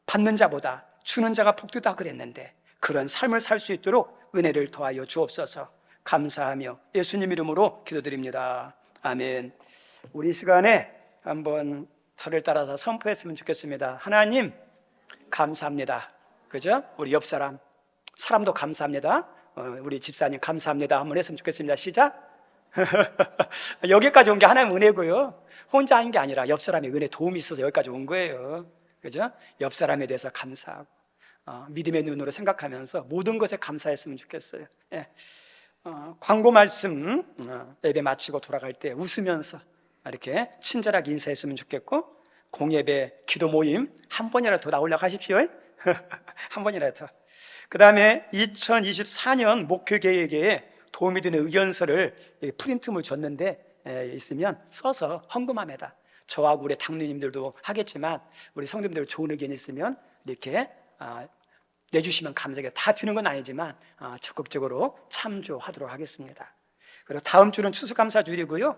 받는 자보다 주는 자가 복되다 그랬는데 그런 삶을 살 수 있도록 은혜를 더하여 주옵소서. 감사하며 예수님 이름으로 기도드립니다. 아멘. 우리 이 시간에 한번 저를 따라서 선포했으면 좋겠습니다. 하나님 감사합니다. 그죠? 우리 옆 사람도 감사합니다. 우리 집사님 감사합니다 한번 했으면 좋겠습니다. 시작. 여기까지 온 게 하나님 은혜고요, 혼자 한 게 아니라 옆 사람의 은혜 도움이 있어서 여기까지 온 거예요. 그죠? 옆 사람에 대해서 감사하고 믿음의 눈으로 생각하면서 모든 것에 감사했으면 좋겠어요. 예. 광고 말씀 예배 마치고 돌아갈 때 웃으면서 이렇게 친절하게 인사했으면 좋겠고, 공예배 기도 모임 한 번이라도 더 나오려고 하십시오. 한 번이라도. 그 다음에 2024년 목표 계획에 도움이 되는 의견서를 프린트물 줬는데 있으면 써서 헌금합니다. 저하고 우리 당루님들도 하겠지만 우리 성도님들 좋은 의견이 있으면 이렇게 내주시면 감사하게, 다 드는 건 아니지만 적극적으로 참조하도록 하겠습니다. 그리고 다음 주는 추수감사주일이고요,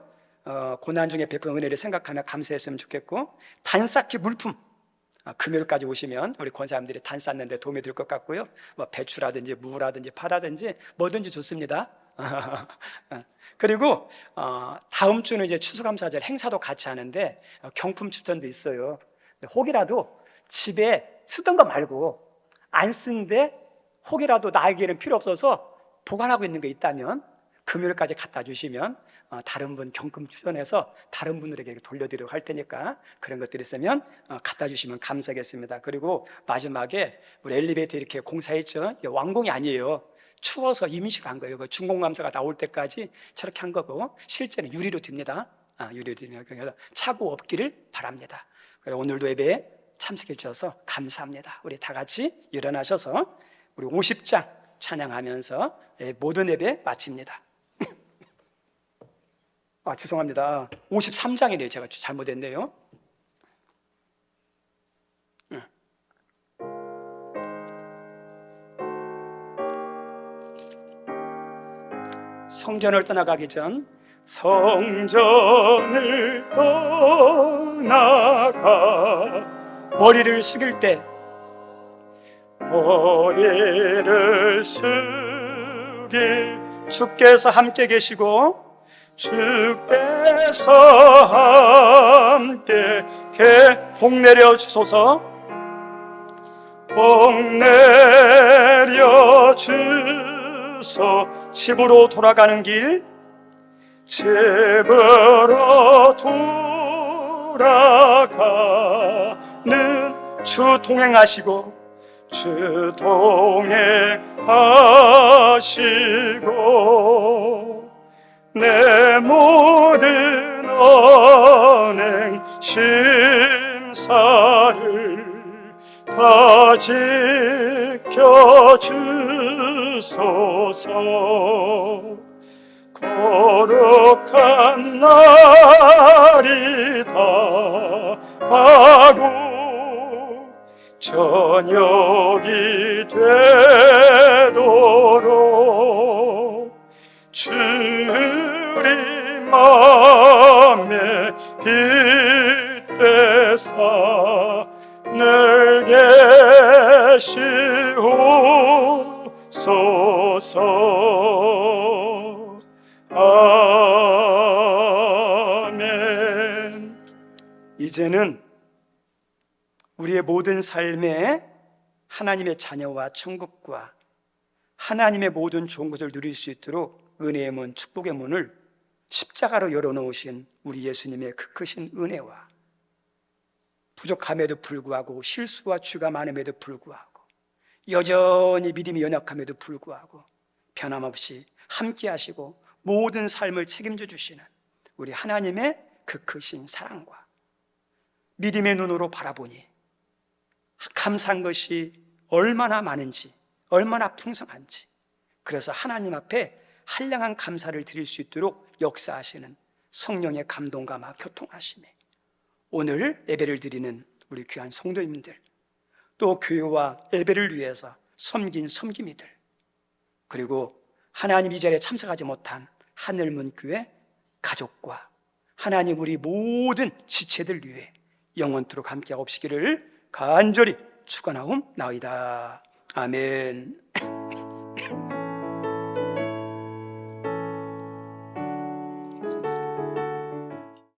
고난 중에 베푼 은혜를 생각하며 감사했으면 좋겠고, 단쌓기 물품 금요일까지 오시면 우리 권사님들이 단 쌓는데 도움이 될 것 같고요, 뭐 배추라든지 무라든지 파라든지 뭐든지 좋습니다. 그리고 다음 주는 이제 추수감사절 행사도 같이 하는데 경품 추천도 있어요. 혹이라도 집에 쓰던 거 말고 안 쓰는데 혹이라도 나에게는 필요 없어서 보관하고 있는 게 있다면 금요일까지 갖다 주시면 다른 분 경품 추천해서 다른 분들에게 돌려드리도록 할 테니까 그런 것들이 있으면 갖다 주시면 감사하겠습니다. 그리고 마지막에 우리 엘리베이터 이렇게 공사했죠. 완공이 아니에요. 추워서 임시로 한 거예요. 준공감사가 나올 때까지 저렇게 한 거고, 실제는 유리로 됩니다. 유리로 됩니다. 그래서 착오 없기를 바랍니다. 오늘도 예배에 참석해 주셔서 감사합니다. 우리 다 같이 일어나셔서 우리 50장 찬양하면서 모든 예배 마칩니다. 죄송합니다. 53장이네요. 제가 잘못했네요. 성전을 떠나가기 전, 성전을 떠나가 머리를 숙일 때, 머리를 숙일 주께서 함께 계시고 주께서 함께 복 내려 주소서, 복 내려 주소. 집으로 돌아가는 길, 집으로 돌아가는 주 동행하시고 주 동행하시고 내 모든 언행 심사를 다 지켜주소서. 거룩한 날이 다가고 저녁이 되도록 주님 맘에 빛되사 늘 계시옵소서. 아멘. 이제는 우리의 모든 삶에 하나님의 자녀와 천국과 하나님의 모든 좋은 것을 누릴 수 있도록 은혜의 문, 축복의 문을 십자가로 열어놓으신 우리 예수님의 그 크신 은혜와 부족함에도 불구하고 실수와 죄가 많음에도 불구하고 여전히 믿음이 연약함에도 불구하고 변함없이 함께 하시고 모든 삶을 책임져 주시는 우리 하나님의 그 크신 사랑과 믿음의 눈으로 바라보니 감사한 것이 얼마나 많은지, 얼마나 풍성한지, 그래서 하나님 앞에 한량한 감사를 드릴 수 있도록 역사하시는 성령의 감동과 막 교통하심에 오늘 예배를 드리는 우리 귀한 성도님들, 또 교회와 예배를 위해서 섬긴 섬김이들, 그리고 하나님 이 자리에 참석하지 못한 하늘문교회 가족과 하나님 우리 모든 지체들 위해 영원토록 함께 하옵시기를 간절히 축원하옵나이다. 아멘.